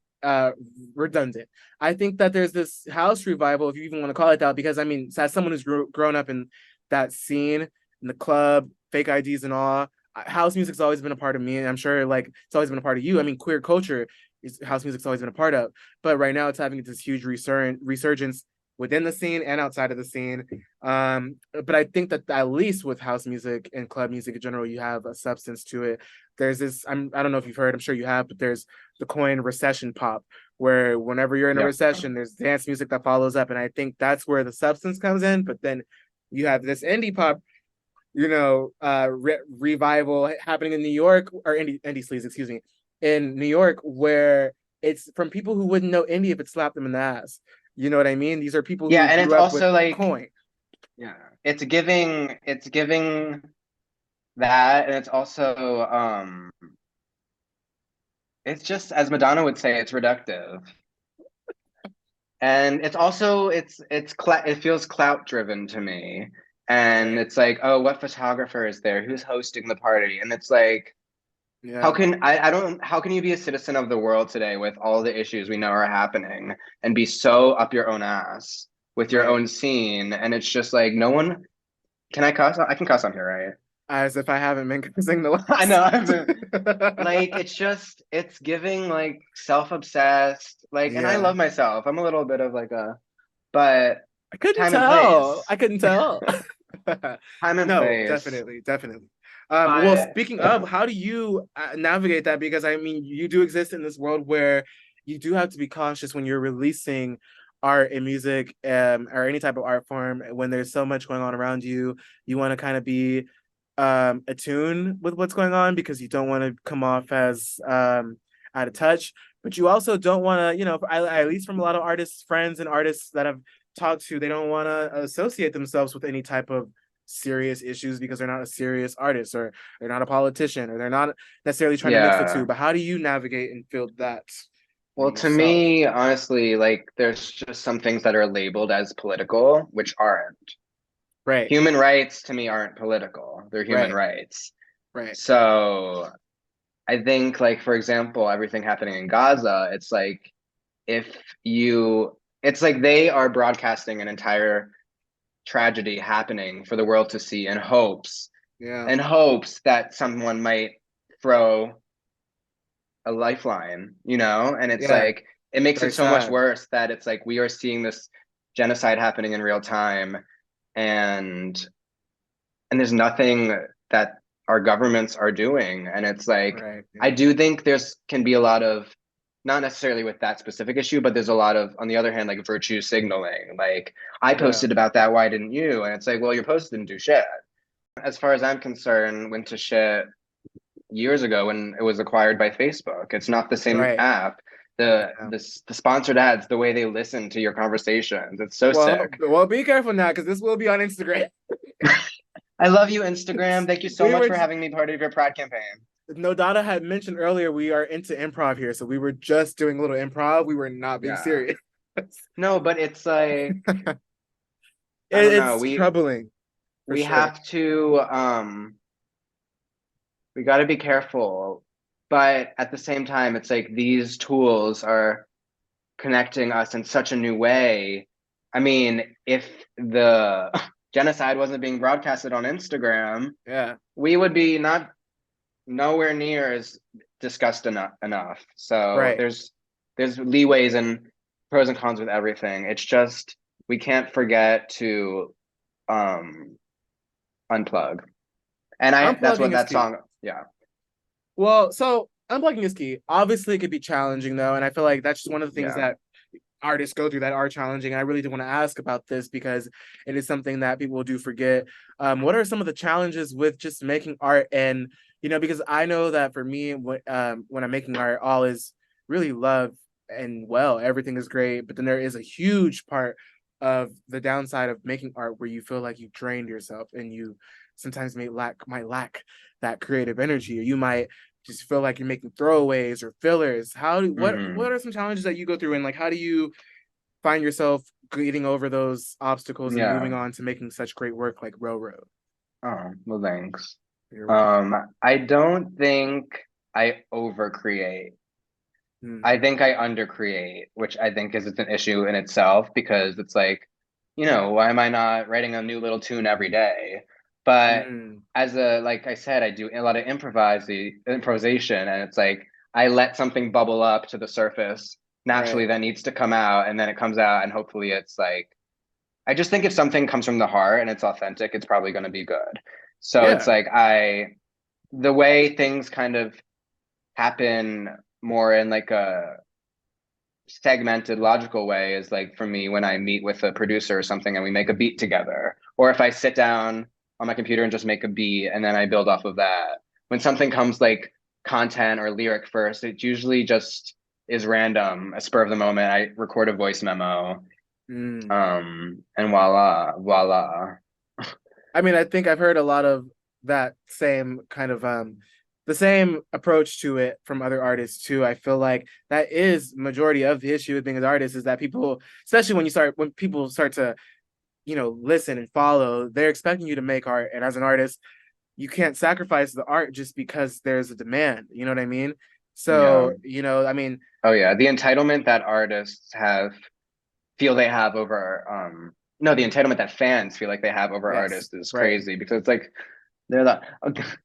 redundant. I think that there's this house revival, if you even want to call it that, because I mean, as someone who's grown up in that scene, in the club, fake IDs and all, house music's always been a part of me, and I'm sure like it's always been a part of you. I mean, queer culture is house music's always been a part of, but right now it's having this huge resurgence within the scene and outside of the scene. But I think that at least with house music and club music in general, you have a substance to it. There's this, I don't know if you've heard, I'm sure you have, but there's the coin recession pop, where whenever you're in a Yeah. recession, there's dance music that follows up. And I think that's where the substance comes in. But then you have this indie pop, revival happening in New York, or indie sleaze, excuse me, in New York, where it's from people who wouldn't know indie if it slapped them in the ass. You know what I mean? These are people Yeah, who and it's grew up with also like, coin. yeah, it's giving that, and it's also it's just, as Madonna would say, it's reductive. And it's also it feels clout driven to me. And Right. it's like, oh, what photographer is there? Who's hosting the party? And it's like, Yeah. how can you be a citizen of the world today with all the issues we know are happening and be so up your own ass with your Right. own scene? And it's just like, no one, can I cuss? I can cuss on here, right? As if I haven't been cursing the I last. know. Like, it's giving like self-obsessed, like, and I Yeah. love myself. I'm a little bit of like but I couldn't time and tell. place. I couldn't tell. Time and No, place. definitely, definitely. Well, But speaking yeah. of, how do you navigate that? Because I mean, you do exist in this world where you do have to be cautious when you're releasing art and music, or any type of art form. When there's so much going on around you, you want to kind of be attuned with what's going on, because you don't want to come off as out of touch. But you also don't want to, at least from a lot of artists, friends and artists that I've talked to, they don't want to associate themselves with any type of serious issues because they're not a serious artist, or they're not a politician, or they're not necessarily trying to mix the two. Yeah. But how do you navigate and feel that Well, to yourself? me, honestly, like, there's just some things that are labeled as political, which aren't. Right, Human rights to me aren't political. They're human right, rights. right. So I think, like, for example, everything happening in Gaza, it's like, if it's like they are broadcasting an entire tragedy happening for the world to see Yeah, in hopes that someone might throw a lifeline, and it's yeah. like, it makes Very it so much sad. worse that it's like we are seeing this genocide happening in real time, and there's nothing that our governments are doing. And it's like, Right. I Yeah. do think there's can be a lot of, not necessarily with that specific issue, but there's a lot of, on the other hand, like virtue signaling. Like, I Yeah. posted about that, why didn't you? And it's like, well, your post didn't do shit. As far as I'm concerned, went to shit years ago when it was acquired by Facebook. It's not the same Right. app. The Yeah. the sponsored ads, the way they listen to your conversations, it's so Well, sick. well, be careful now, because this will be on Instagram. I love you, Instagram. Thank you so We much were for having me part of your Pride campaign. No.AH had mentioned earlier, we are into improv here, so we were just doing a little improv. We were not being Yeah. serious. No, but it's like, I don't know. It's troubling for We sure. have to we got to be careful, but at the same time, it's like these tools are connecting us in such a new way. I mean, if the genocide wasn't being broadcasted on Instagram, Yeah. we would be not nowhere near as discussed enough. So Right. there's leeways and pros and cons with everything. It's just, we can't forget to um unplug. And that's what Unplugging is that key. song, yeah. Well, so unplugging is key. Obviously, it could be challenging though, and I feel like that's just one of the things Yeah. that artists go through that are challenging. And I really do want to ask about this because it is something that people do forget. What are some of the challenges with just making art? And because I know that for me, when I'm making art, all is really love and everything is great. But then there is a huge part of the downside of making art where you feel like you've drained yourself, and you sometimes might lack that creative energy, or you might just feel like you're making throwaways or fillers. What Hmm. are some challenges that you go through, and like how do you find yourself getting over those obstacles and moving Yeah. on to making such great work like Railroad? Oh, well, thanks. You're welcome. I don't think I overcreate. I Mm, think I undercreate, which I think is an issue in itself, because it's like, why am I not writing a new little tune every day? But mm, like I said, I do a lot of improvisation, and it's like I let something bubble up to the surface right. naturally that needs to come out, and then it comes out, and hopefully it's like, I just think if something comes from the heart and it's authentic, it's probably going to be good. So it's Yeah. like, the way things kind of happen more in like segmented logical way is like for me when I meet with a producer or something and we make a beat together, or if I sit down on my computer and just make a beat and then I build off of that. When something comes like content or lyric first, it usually just is random, a spur of the moment. I record a voice memo, Mm. and voila. I mean, I think I've heard a lot of that same kind of the same approach to it from other artists too. I feel like that is majority of the issue with being an artist is that people, especially when people start to, listen and follow, they're expecting you to make art. And as an artist, you can't sacrifice the art just because there's a demand. You know what I mean? Yeah. So, I mean, Oh yeah, the entitlement that artists feel they have over no, the entitlement that fans feel like they have over yes, artists is right. crazy because it's like they're the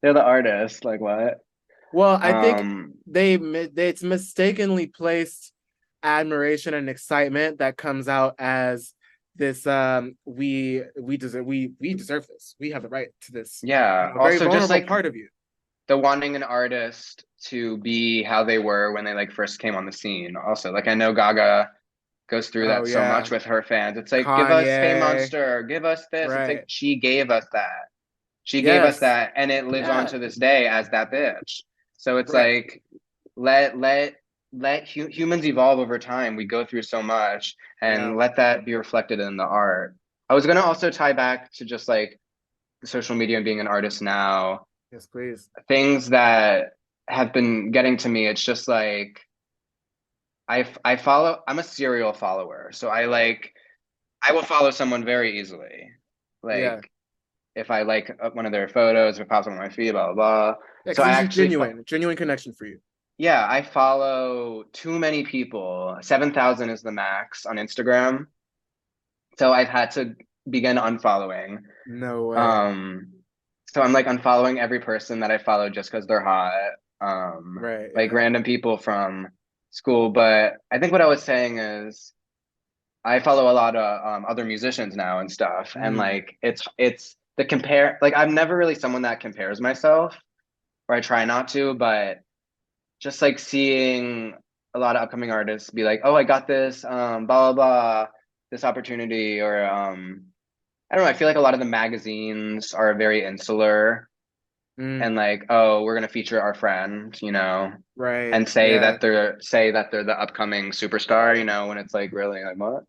they're the artist. Like what? Well, I think Um, it's mistakenly placed admiration and excitement that comes out as this we deserve this. We have the right to this. yeah. A very Also, just vulnerable like part of you. the wanting an artist to be how they were when they like first came on the scene. Also, like I know Gaga goes through Oh that so yeah. much with her fans. It's like, give us Fame Kanye. Monster, give us this. It's like Right. she gave us that. She gave us Yes. that, and it lives on Yeah. to this day as that bitch. So it's Right. like, let humans evolve over time. We go through so much, Yeah. and let that be reflected in the art. I was gonna also tie back to just like social media and being an artist now. Yes, please. Things that have been getting to me. It's just like I follow. I'm a serial follower, so I will follow someone very easily. Yeah. Like if I like one of their photos, if it pops up on my feed, blah blah blah. Yeah, So because I it's just actually, genuine connection for you. yeah, I follow too many people. 7,000 is the max on Instagram. So I've had to begin unfollowing. No way. Um, so I'm like unfollowing every person that I follow just because they're hot. Right. Like Yeah. random people from school. But I think what I was saying is I follow a lot of other musicians now and stuff, and Mm. like it's the compare. Like I'm never really someone that compares myself, or I try not to, but just like seeing a lot of upcoming artists be like, "Oh, I got this, blah blah blah, this opportunity," or I don't know. I feel like a lot of the magazines are very insular Mm. and like, "Oh, we're gonna feature our friend," Right. and Yeah. say that they're the upcoming superstar, when it's like really like what?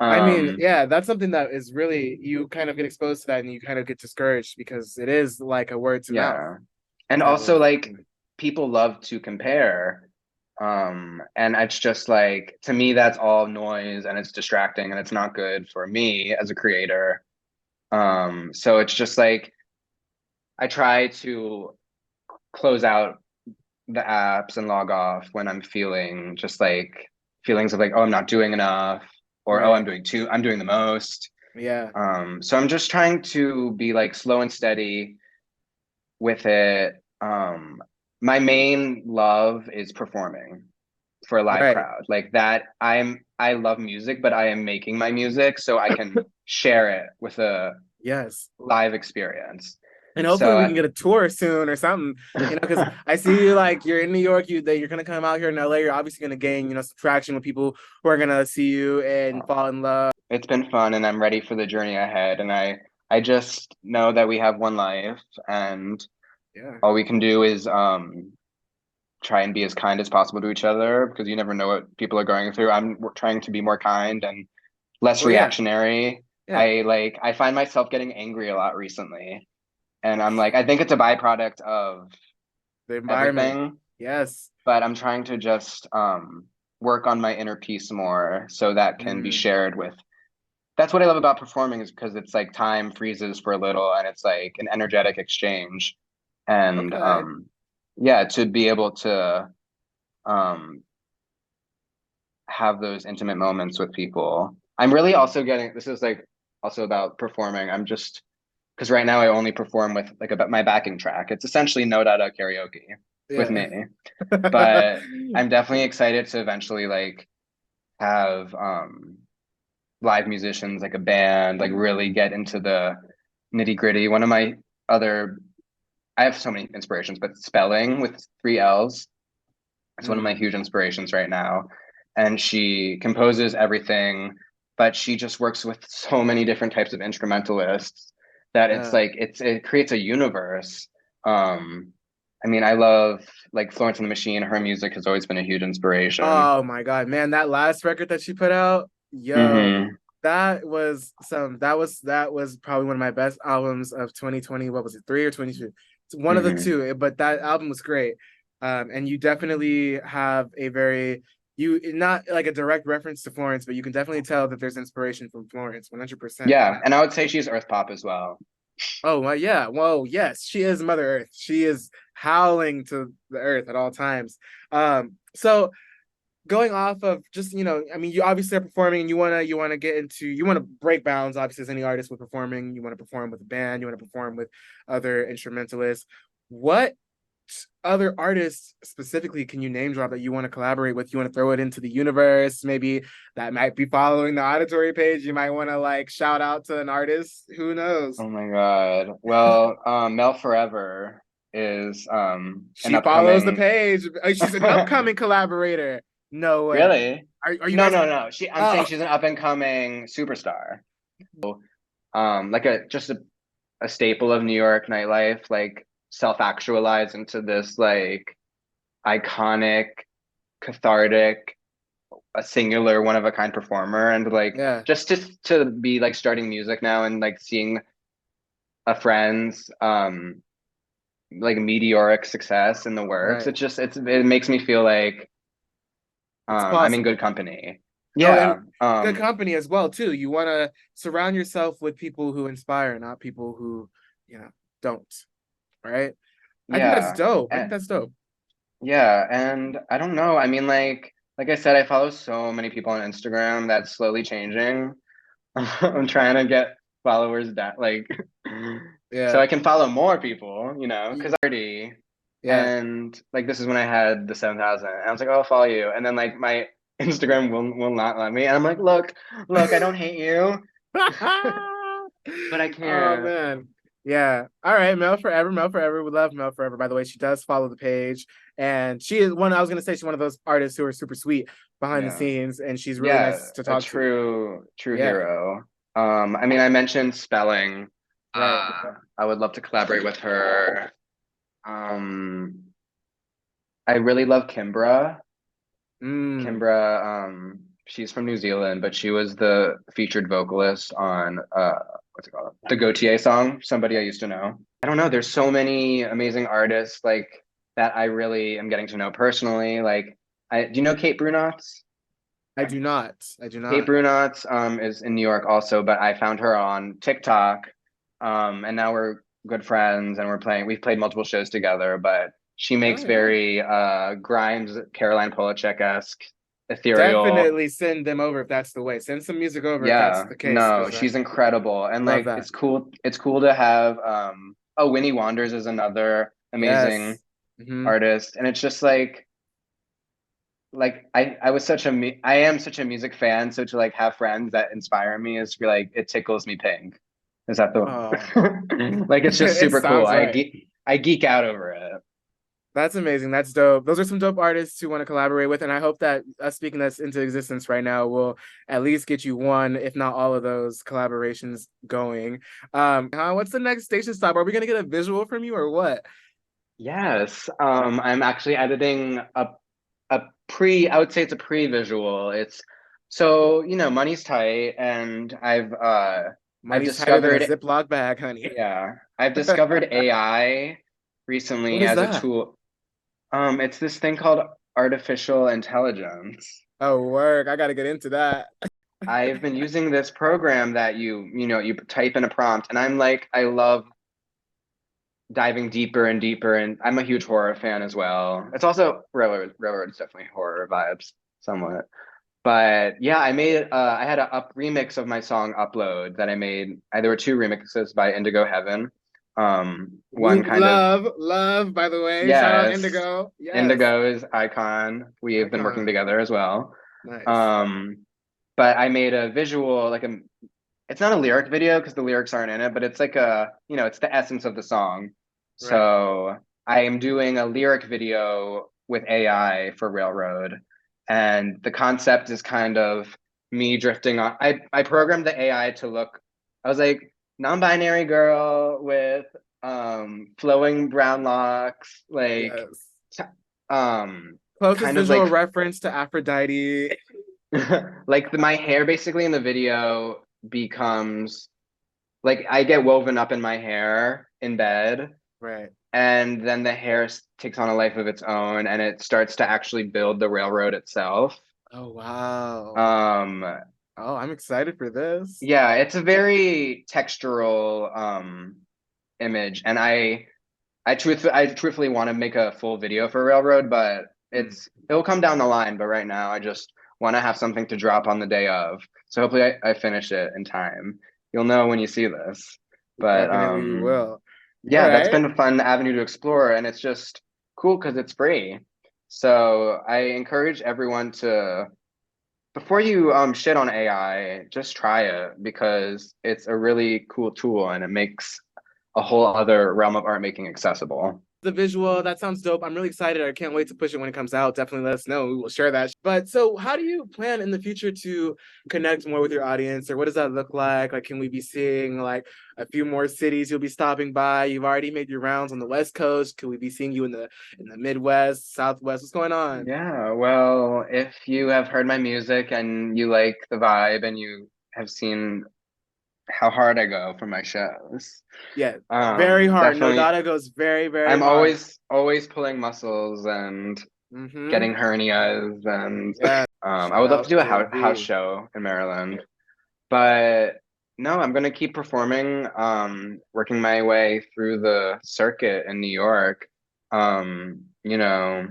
I mean, Um, yeah, that's something that is really you kind of get exposed to that and you kind of get discouraged because it is like a word to mouth yeah. And kind also of like thing. people love to compare. And it's just like to me that's all noise and it's distracting and it's not good for me as a creator. So it's just like I try to close out the apps and log off when I'm feeling just like feelings of like, oh, I'm not doing enough, or oh, Right. I'm doing the most. Yeah. So I'm just trying to be like slow and steady with it. My main love is performing for a live Right. crowd. Like that, I love music, but I am making my music so I can share it with a Yes. live experience. And hopefully we So can get a tour soon or something, because I see you like you're in New York, you're gonna come out here in LA, you're obviously gonna gain, some traction with people who are gonna see you and fall in love. it's been fun and I'm ready for the journey ahead. And I just know that we have one life and Yeah. all we can do is try and be as kind as possible to each other because you never know what people are going through. I'm trying to be more kind and less Well, yeah. reactionary. Yeah. I find myself getting angry a lot recently. And I'm like, I think it's a byproduct of The environment. everything, Yes. but I'm trying to just work on my inner peace more so that can be Mm. shared with. That's what I love about performing is because it's like time freezes for a little and it's like an energetic exchange. And Okay. yeah, to be able to um have those intimate moments with people. I'm really also getting this is like also about performing. I'm just because right now I only perform with like about my backing track. It's essentially No.AH karaoke with Yeah. me. But I'm definitely excited to eventually like have live musicians like a band, like really get into the nitty gritty. One of my other I have so many inspirations, but spelling with three L's. It's one of my Mm. huge inspirations right now. and she composes everything, but she just works with so many different types of instrumentalists that it's like it creates a universe. I mean, I love like Florence and the Machine. Her music has always been a huge inspiration. Oh my God, man, that last record that she put out, yo, Hmm. that was probably one of my best albums of 2020. What was it, 3 or 22? It's one of the Hmm. two, but that album was great. And you definitely have a very you not like a direct reference to Florence, but you can definitely tell that there's inspiration from Florence, 100%. Yeah, and I would say she's Earth pop as well. Oh well, yeah. Well, yes, she is Mother Earth. She is howling to the earth at all times. So going off of just I mean, you obviously are performing, and you wanna get into you want to break bounds. Obviously, as any artist with performing, you want to perform with a band, you want to perform with other instrumentalists. What other artists specifically can you name drop that you want to collaborate with? You want to throw it into the universe? Maybe that might be following the auditory page. You might want to like shout out to an artist. Who knows? Oh my God. Well, Mel Forever is an She follows the upcoming. page. She's an upcoming collaborator. No way. Really? Are you No, guys? no, no. I'm saying Oh, she's an up and coming superstar. Like a staple of New York nightlife, like self-actualize into this like iconic, cathartic, a singular, one of a kind performer, and like yeah, just to be like starting music now and like seeing a friend's like meteoric success in the works. right. It makes me feel like It's I'm in good possible. company. Oh, Yeah. and good company as well too. You want to surround yourself with people who inspire, not people who, you know, don't. Right? I think that's Yeah. dope. I think And, that's dope. yeah, and I don't know. I mean, like I said, I follow so many people on Instagram that's slowly changing. I'm trying to get followers that like so Yeah. I can follow more people, because Y- I already Yeah. and like this is when I had the 7,000. And I was like, oh, I'll follow you. And then like my Instagram will not let me. And I'm like, look, I don't hate you, but I Oh care. man. Yeah. All right. Mel Forever. Mel Forever. We love Mel Forever. By the way, she does follow the page. And she is one, I was gonna say she's one of those artists who are super sweet behind the Yeah. scenes, and she's really Yeah, nice to a talk to. true Yeah, hero. I mean, I mentioned spelling. right. I would love to collaborate with her. Um, I really love Kimbra. Mm. Kimbra, she's from New Zealand, but she was the featured vocalist on what's it called? The Gautier song, Somebody I Used to Know. I don't know, there's so many amazing artists like that I really am getting to know personally. Like do you know Kate Brunotz? I do not. I do Kate not. Brunotz is in New York also, but I found her on TikTok. And now we're good friends and we've played multiple shows together, but she Oh makes yeah. very Grimes, Caroline Polachek-esque, ethereal. Definitely send them over if that's the way. Send some music over if that's Yeah, the case, no, because I she's incredible. And love like that. it's cool to have Winnie Wanders is another amazing Yes. Hmm. artist. And it's just like I am such a music fan, so to like have friends that inspire me is like it tickles me pink. Is that the Oh, like it's just it super cool. sounds right. I geek out over it. That's amazing. That's dope. Those are some dope artists who want to collaborate with, and I hope that us speaking this into existence right now will at least get you one, if not all of those collaborations going. What's the next station stop? Are we gonna get a visual from you or what? Yes. I'm actually editing I would say it's a pre-visual. It's so, money's tight and I've Money's tighter than a discovered Ziploc bag, honey. yeah, I've discovered AI What recently is as a that? tool. It's this thing called artificial intelligence. Oh, work. I gotta get into that. I've been using this program that you type in a prompt, and I love diving deeper and deeper. And I'm a huge horror fan as well. It's also Railroad is definitely horror vibes somewhat. But yeah, I had a up remix of my song Upload that I made. There were two remixes by Indigo Heaven. One kind of Love, by the way. Shout out yes, Indigo. Yes. Indigo is icon. We have been working Icon. together as well. Nice. Um, but I made a visual, it's not a lyric video because the lyrics aren't in it, but it's like it's the essence of the song. Right. So I am doing a lyric video with AI for Railroad. And the concept is kind of me drifting on. I programmed the AI to look, I was like, non-binary girl with flowing brown locks, like Yes. t- um Closest kind of visual like reference to Aphrodite. like my hair basically in the video becomes like I get woven up in my hair in bed, Right. and then the hair takes on a life of its own, and it starts to actually build the railroad itself. Oh wow. Um, Oh, I'm excited for this. yeah, it's a very textural image, and I truthfully want to make a full video for Railroad, but Mm. it'll come down the line. But right now, I just want to have something to drop on the day of. So hopefully, I finish it in time. You'll know when you see this. But Definitely we will. All yeah, that's right. been a fun avenue to explore, and it's just cool because it's free. So I encourage everyone to, before you shit on AI, just try it because it's a really cool tool and it makes a whole other realm of art making accessible. The visual, that sounds dope. I'm really excited. I can't wait to push it when it comes out. Definitely let us know. We will share that. But so how do you plan in the future to connect more with your audience, or what does that look like? Like, can we be seeing like a few more cities you'll be stopping by? You've already made your rounds on the West Coast. Can we be seeing you in the Midwest, Southwest? What's going on? Yeah, well, if you have heard my music and you like the vibe and you have seen how hard I go for my shows, Yeah, very hard. No definitely Data goes very, very I'm hard. always pulling muscles and Mm-hmm. getting hernias and Yeah. I Shout would love to out do a house DMV. show in Maryland. But no, I'm gonna keep performing, working my way through the circuit in New York, you know,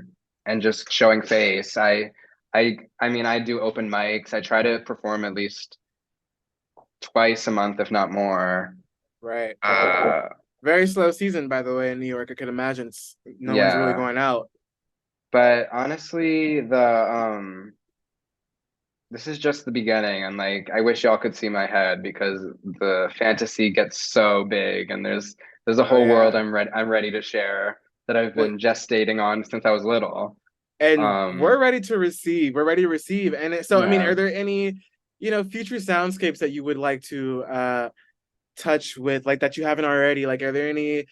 and just showing face. I mean, I do open mics. I try to perform at least twice a month, if not more. Right. Uh, Very slow season, by the way, in New York. I could imagine no one's really yeah, going out. but honestly, this is just the beginning, and like I wish y'all could see my head because the fantasy gets so big, and there's a Oh whole world yeah. I'm ready to share that I've What been gestating on since I was little. and we're Um, ready to receive. We're ready to receive. And so I mean, yeah, are there any, future soundscapes that you would like to touch with, like that you haven't already? Like, are there any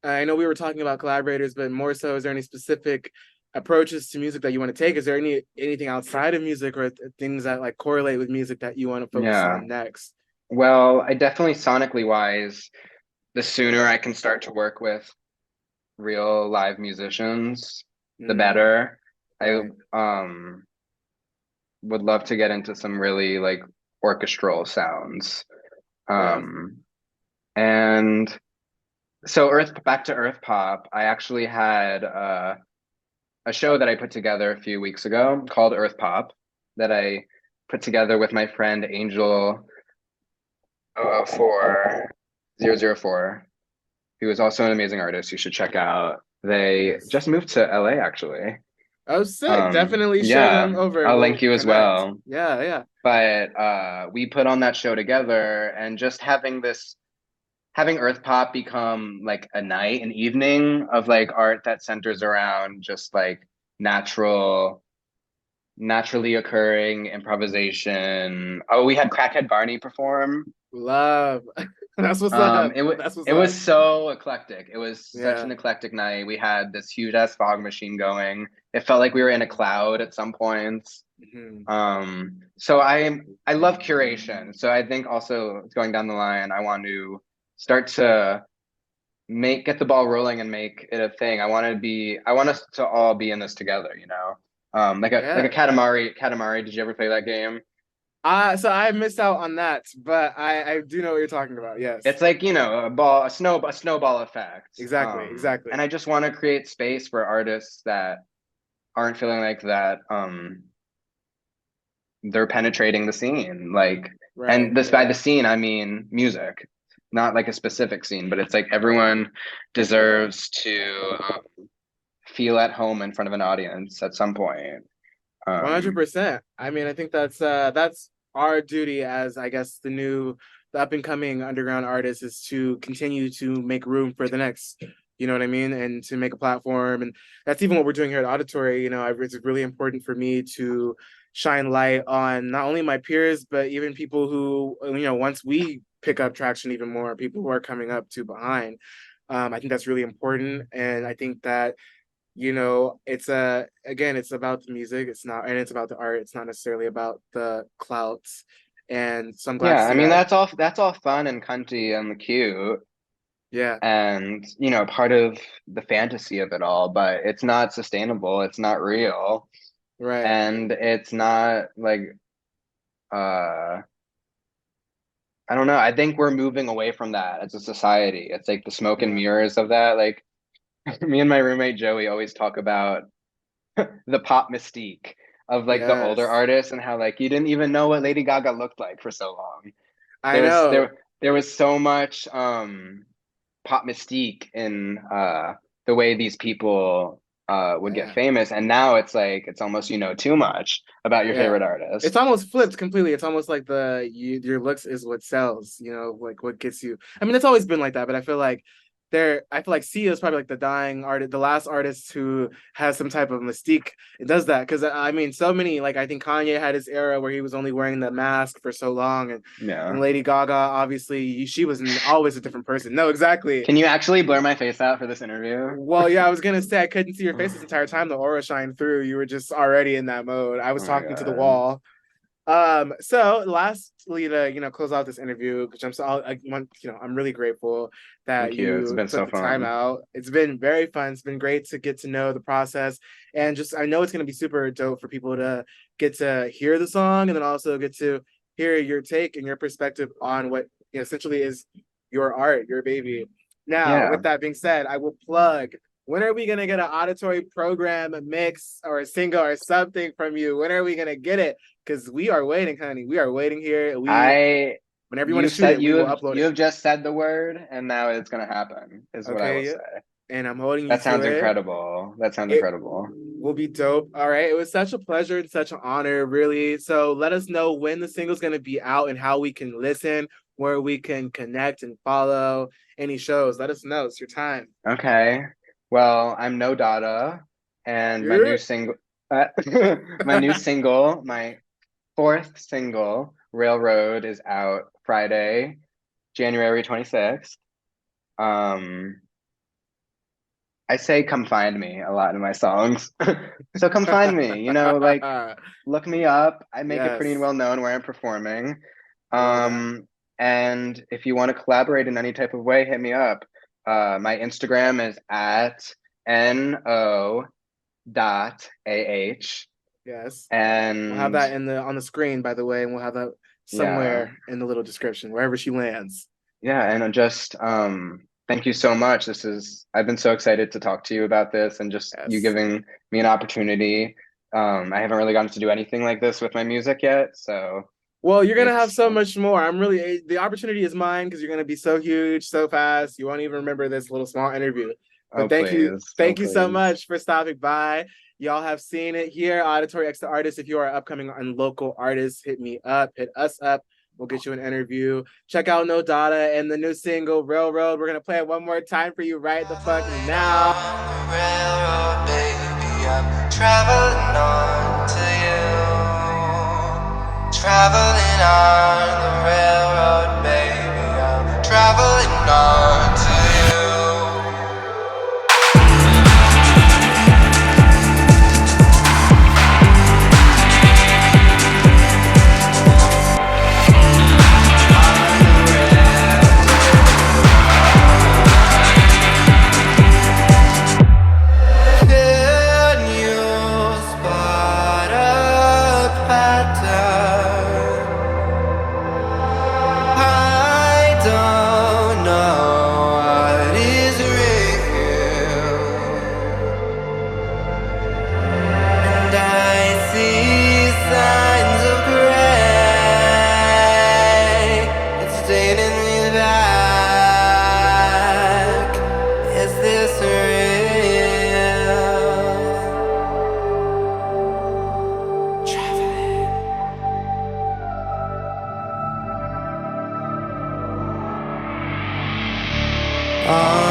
I know we were talking about collaborators, but more so, is there any specific approaches to music that you want to take? Is there anything outside of music or things that like correlate with music that you want to focus yeah. on next? Well, I definitely sonically wise, the sooner I can start to work with real live musicians, the Mm, better. I right. would love to get into some really like orchestral sounds. Yes. Um, and so back to Earth Pop, I actually had a show that I put together a few weeks ago called Earth Pop that I put together with my friend Angel 004, who is also an amazing artist you should check out. They Yes. just moved to LA actually. Oh, sick. Definitely share Yeah, them over. I'll link We'll you as connect. well. Yeah, yeah. But we put on that show together and just having Earth Pop become like a night, an evening of like art that centers around just like naturally occurring improvisation. Oh, we had Crackhead Barney perform. Love. That's what's up. That's what's It was up. so eclectic. It was such Yeah. an eclectic night. We had this huge ass fog machine going. It felt like we were in a cloud at some points. Mhm. So I love curation. So I think also going down the line, I want to start to get the ball rolling and make it a thing. I want us to all be in this together, you know? Like a Yeah. Katamari. Did you ever play that game? So I missed out on that, but I do know what you're talking about. Yes. It's like, a snowball effect. Exactly. And Exactly. I just want to create space for artists that aren't feeling like that they're penetrating the scene. Like, Right. and this by the Yeah. scene, I mean music, not like a specific scene, but it's like everyone deserves to feel at home in front of an audience at some point. Um, 100%. I mean, I think that's our duty as, I guess, the up and coming underground artist, is to continue to make room for the next you know what I mean? And to make a platform. And that's even what we're doing here at Auditory. You know, it's really important for me to shine light on not only my peers, but even people who, you know, once we pick up traction even more, people who are coming up to behind. I think that's really important. And I think that, you know, it's again, it's about the music. It's not, and it's about the art. It's not necessarily about the clouts. And so I'm glad to Yeah, I see mean that. that's all fun and cunty and cute Yeah, and you know part of the fantasy of it all, but it's not sustainable, it's not real, right. and it's not like uh I don't know. I think we're moving away from that as a society. It's like the smoke and Yeah. mirrors of that. Like me and my roommate Joey always talk about the pop mystique of like the older Yes. artists and how like you didn't even know what Lady Gaga looked like for so long. I There was know. there was so much pop mystique in the way these people would get Yeah. famous, and now it's like it's almost you know too much about your Yeah. favorite It's artist. almost flipped completely. It's almost like your looks is what sells, you know, like what gets you. I mean, it's always been like that, but I feel like Sia is probably like the dying artist, the last artist who has some type of mystique. It does that because I mean, so many, like I think Kanye had his era where he was only wearing the mask for so long, and Yeah. Lady Gaga, obviously, she was always a different person. No, exactly. Can you actually blur my face out for this interview? Well, yeah, I was gonna say I couldn't see your face this entire time. The aura shined through. You were just already in that mode. I was Oh my talking to the God. wall. So lastly, to close out this interview, which I'm really grateful that Thank you. It's you been took so the time fun. out. It's been very fun. It's been great to get to know the process, and just I know it's gonna be super dope for people to get to hear the song and then also get to hear your take and your perspective on what essentially is your art, your baby. Now, Yeah. with that being said, I will plug. When are we gonna get an auditory program, a mix, or a single, or something from you? When are we gonna get it? Because we are waiting, honey. We are waiting here. I Whenever you want to you shoot said it, we will upload you it. have just said the word and now it's gonna happen, is what I will Okay. say. And I'm holding you That to sounds it. incredible. That sounds It incredible. will be dope. All right. It was such a pleasure and such an honor, really. So let us know when the single's going to be out and how we can listen, where we can connect and follow any shows. Let us know. It's your time. Okay. Well, I'm No.AH and my Yeah. new single my new single, my fourth single, Railroad, is out Friday, January 26th. Um, I say come find me a lot in my songs. So come find me, you know, like look me up. I make it pretty Yes. well known where I'm performing. I love that. And if you want to collaborate in any type of way, hit me up. My Instagram is at NO.AH. Yes. We'll have And that in the on the screen, by the way, and we'll have that yeah, somewhere in the little description, wherever she lands. yeah, and just thank you so much. I've been so excited to talk to you about this and just you Yes. giving me an opportunity. I haven't really gotten to do anything like this with my music yet, so Well, you're gonna have it's so much more. The opportunity is mine because you're gonna be so huge, so fast. You won't even remember this little small interview. oh But please, oh thank you so please. much for stopping by. Y'all have seen it here, Auditory X The Artist. If you are upcoming and local artists, hit me up, hit us up. We'll get you an interview. Check out No.AH and the new single Railroad. We're gonna play it one more time for you right the fuck Traveling now. on the railroad, baby, I'm traveling on to you. Traveling on the railroad, baby, I'm traveling on to you. Can you spot a pattern? I don't know what is real, and I see signs of gray. It's taking me back. Is this real? Traveling. On